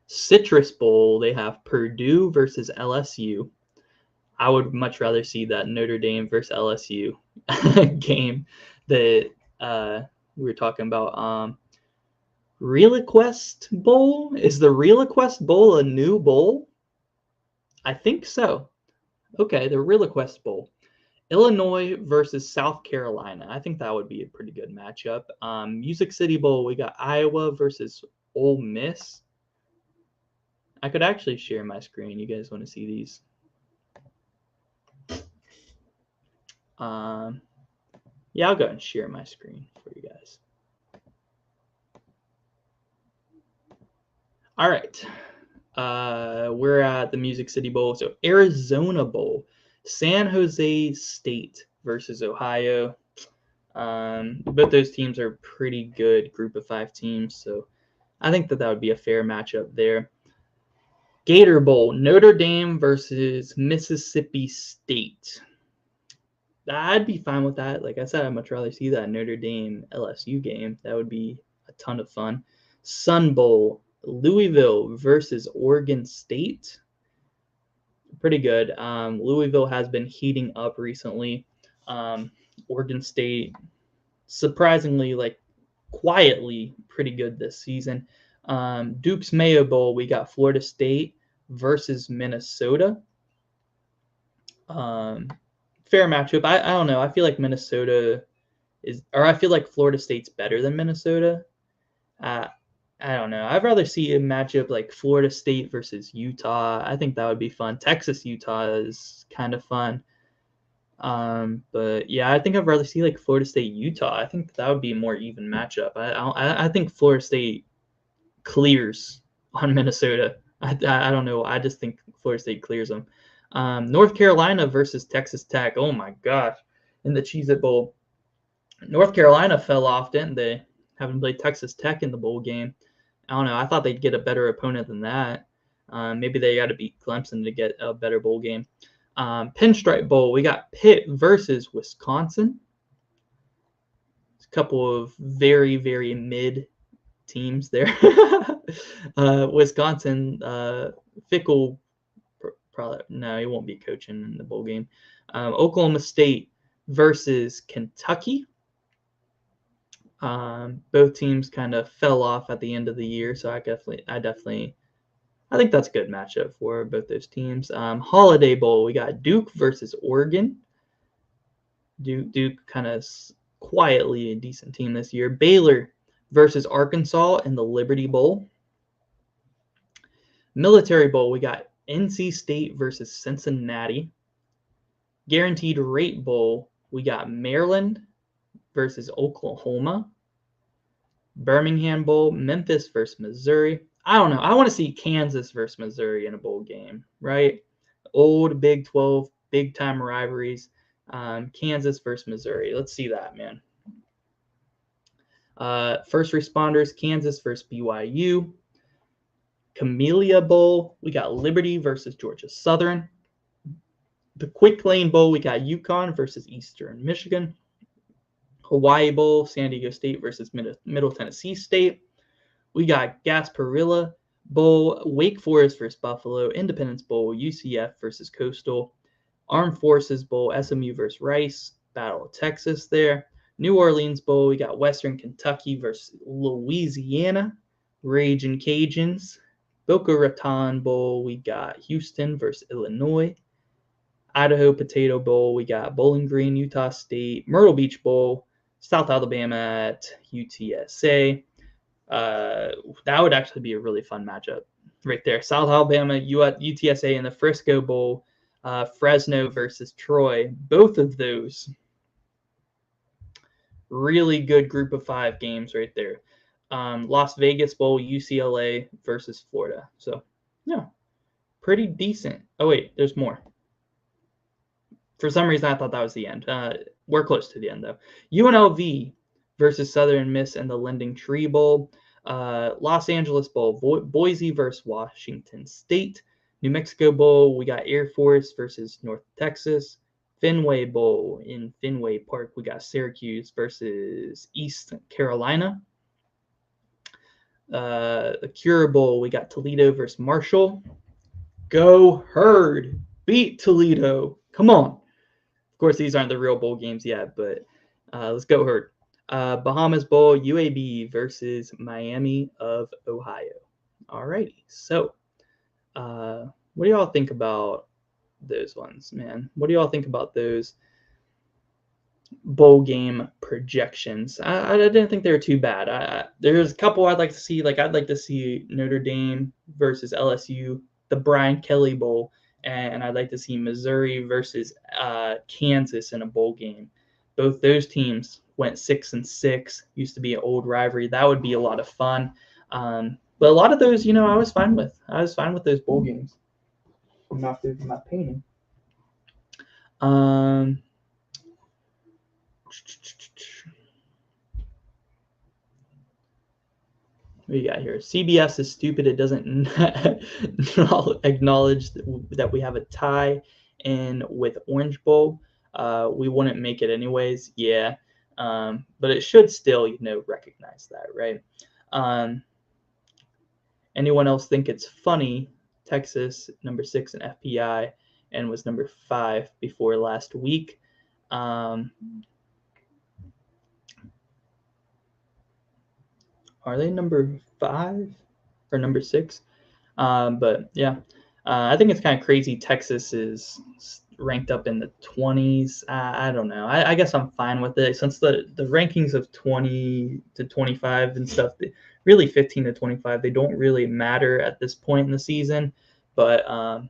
Citrus Bowl, they have Purdue versus LSU. I would much rather see that Notre Dame versus LSU game that we were talking about. RealQuest Bowl? Is the RealQuest Bowl a new bowl? I think so. Okay, the RealQuest Bowl. Illinois versus South Carolina. I think that would be a pretty good matchup. Music City Bowl, we got Iowa versus Ole Miss. I could actually share my screen. You guys want to see these? Yeah, I'll go and share my screen for you guys. All right. We're at the Music City Bowl. So Arizona Bowl, San Jose State versus Ohio. Both those teams are pretty good group of 5 teams. So I think that would be a fair matchup there. Gator Bowl, Notre Dame versus Mississippi State. I'd be fine with that. Like I said, I'd much rather see that Notre Dame LSU game. That would be a ton of fun. Sun Bowl, Louisville versus Oregon State. Pretty good. Louisville has been heating up recently. Oregon State, surprisingly, like quietly, pretty good this season. Duke's Mayo Bowl, we got Florida State versus Minnesota. Fair matchup. I don't know. I feel like Minnesota I feel like Florida State's better than Minnesota. I don't know. I'd rather see a matchup like Florida State versus Utah. I think that would be fun. Texas, Utah is kind of fun. But yeah, I think I'd rather see like Florida State, Utah. I think that would be a more even matchup. I think Florida State clears on Minnesota. I don't know. I just think Florida State clears them. North Carolina versus Texas Tech. Oh my gosh. In the Cheez-It Bowl. North Carolina fell off, didn't they? Having played Texas Tech in the bowl game. I don't know. I thought they'd get a better opponent than that. Maybe they got to beat Clemson to get a better bowl game. Pinstripe Bowl, we got Pitt versus Wisconsin. It's a couple of very, very mid teams there. Wisconsin, Fickle, probably no, he won't be coaching in the bowl game. Oklahoma State versus Kentucky. Both teams kind of fell off at the end of the year, so I think that's a good matchup for both those teams. Holiday Bowl, we got Duke versus Oregon. Duke kind of quietly a decent team this year. Baylor versus Arkansas in the Liberty Bowl. Military Bowl, we got NC State versus Cincinnati. Guaranteed Rate Bowl, we got Maryland versus Oklahoma. Birmingham Bowl, Memphis versus Missouri. I don't know. I want to see Kansas versus Missouri in a bowl game, right? Old Big 12, big-time rivalries. Kansas versus Missouri. Let's see that, man. First Responders, Kansas versus BYU. Camellia Bowl, we got Liberty versus Georgia Southern. The Quick Lane Bowl, we got UConn versus Eastern Michigan. Hawaii Bowl, San Diego State versus Middle Tennessee State. We got Gasparilla Bowl, Wake Forest versus Buffalo. Independence Bowl, UCF versus Coastal. Armed Forces Bowl, SMU versus Rice. Battle of Texas there. New Orleans Bowl, we got Western Kentucky versus Louisiana. Ragin' Cajuns. Boca Raton Bowl, we got Houston versus Illinois. Idaho Potato Bowl, we got Bowling Green, Utah State. Myrtle Beach Bowl, South Alabama at UTSA. That would actually be a really fun matchup right there. South Alabama, UTSA in the Frisco Bowl. Fresno versus Troy. Both of those really good group of 5 games right there. Las Vegas Bowl, UCLA versus Florida. So, yeah, pretty decent. Oh, wait, there's more. For some reason, I thought that was the end. We're close to the end, though. UNLV versus Southern Miss in the Lending Tree Bowl. Los Angeles Bowl, Boise versus Washington State. New Mexico Bowl, we got Air Force versus North Texas. Fenway Bowl in Fenway Park, we got Syracuse versus East Carolina. The Cure Bowl, we got Toledo versus Marshall. Go Herd! Beat Toledo! Come on! Of course, these aren't the real bowl games yet, but let's go Herd. Bahamas Bowl, UAB versus Miami of Ohio. Alrighty, so what do y'all think about those ones, man? What do y'all think about those bowl game projections? I didn't think they were too bad. There's a couple I'd like to see. Like, I'd like to see Notre Dame versus LSU, the Brian Kelly Bowl, and I'd like to see Missouri versus Kansas in a bowl game. Both those teams went 6-6. Used to be an old rivalry. That would be a lot of fun. But a lot of those, I was fine with. I was fine with those bowl games. I'm not through my painting. What do you got here? CBS is stupid. It doesn't acknowledge that we have a tie in with Orange Bowl. We wouldn't make it anyways. Yeah. But it should still, recognize that, right? Anyone else think it's funny? Texas, number 6 in FPI, and was number 5 before last week. Are they number 5 or number 6? But yeah, I think it's kind of crazy. Texas is ranked up in the 20s. I don't know. I guess I'm fine with it since the rankings of 20 to 25 and stuff, really 15 to 25, they don't really matter at this point in the season. But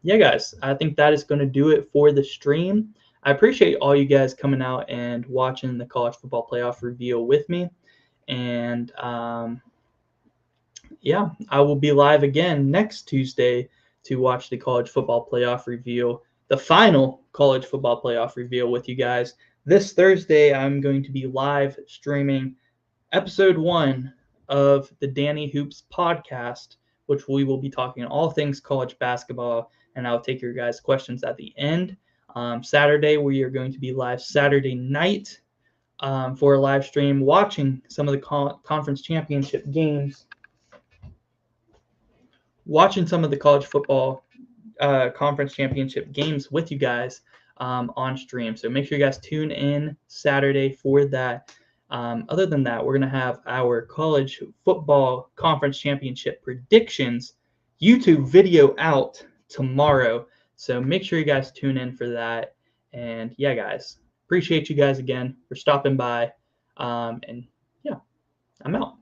yeah, guys, I think that is going to do it for the stream. I appreciate all you guys coming out and watching the college football playoff reveal with me. And yeah, I will be live again next Tuesday to watch the college football playoff reveal, the final college football playoff reveal with you guys. This Thursday, I'm going to be live streaming episode 1 of the Danny Hoops podcast, which we will be talking all things college basketball, and I'll take your guys' questions at the end. Saturday, we are going to be live Saturday night for a live stream, watching some of the conference championship games, watching some of the college football conference championship games with you guys on stream. So make sure you guys tune in Saturday for that. Other than that, we're going to have our college football conference championship predictions YouTube video out tomorrow. So make sure you guys tune in for that. And yeah, guys, appreciate you guys again for stopping by. And yeah, I'm out.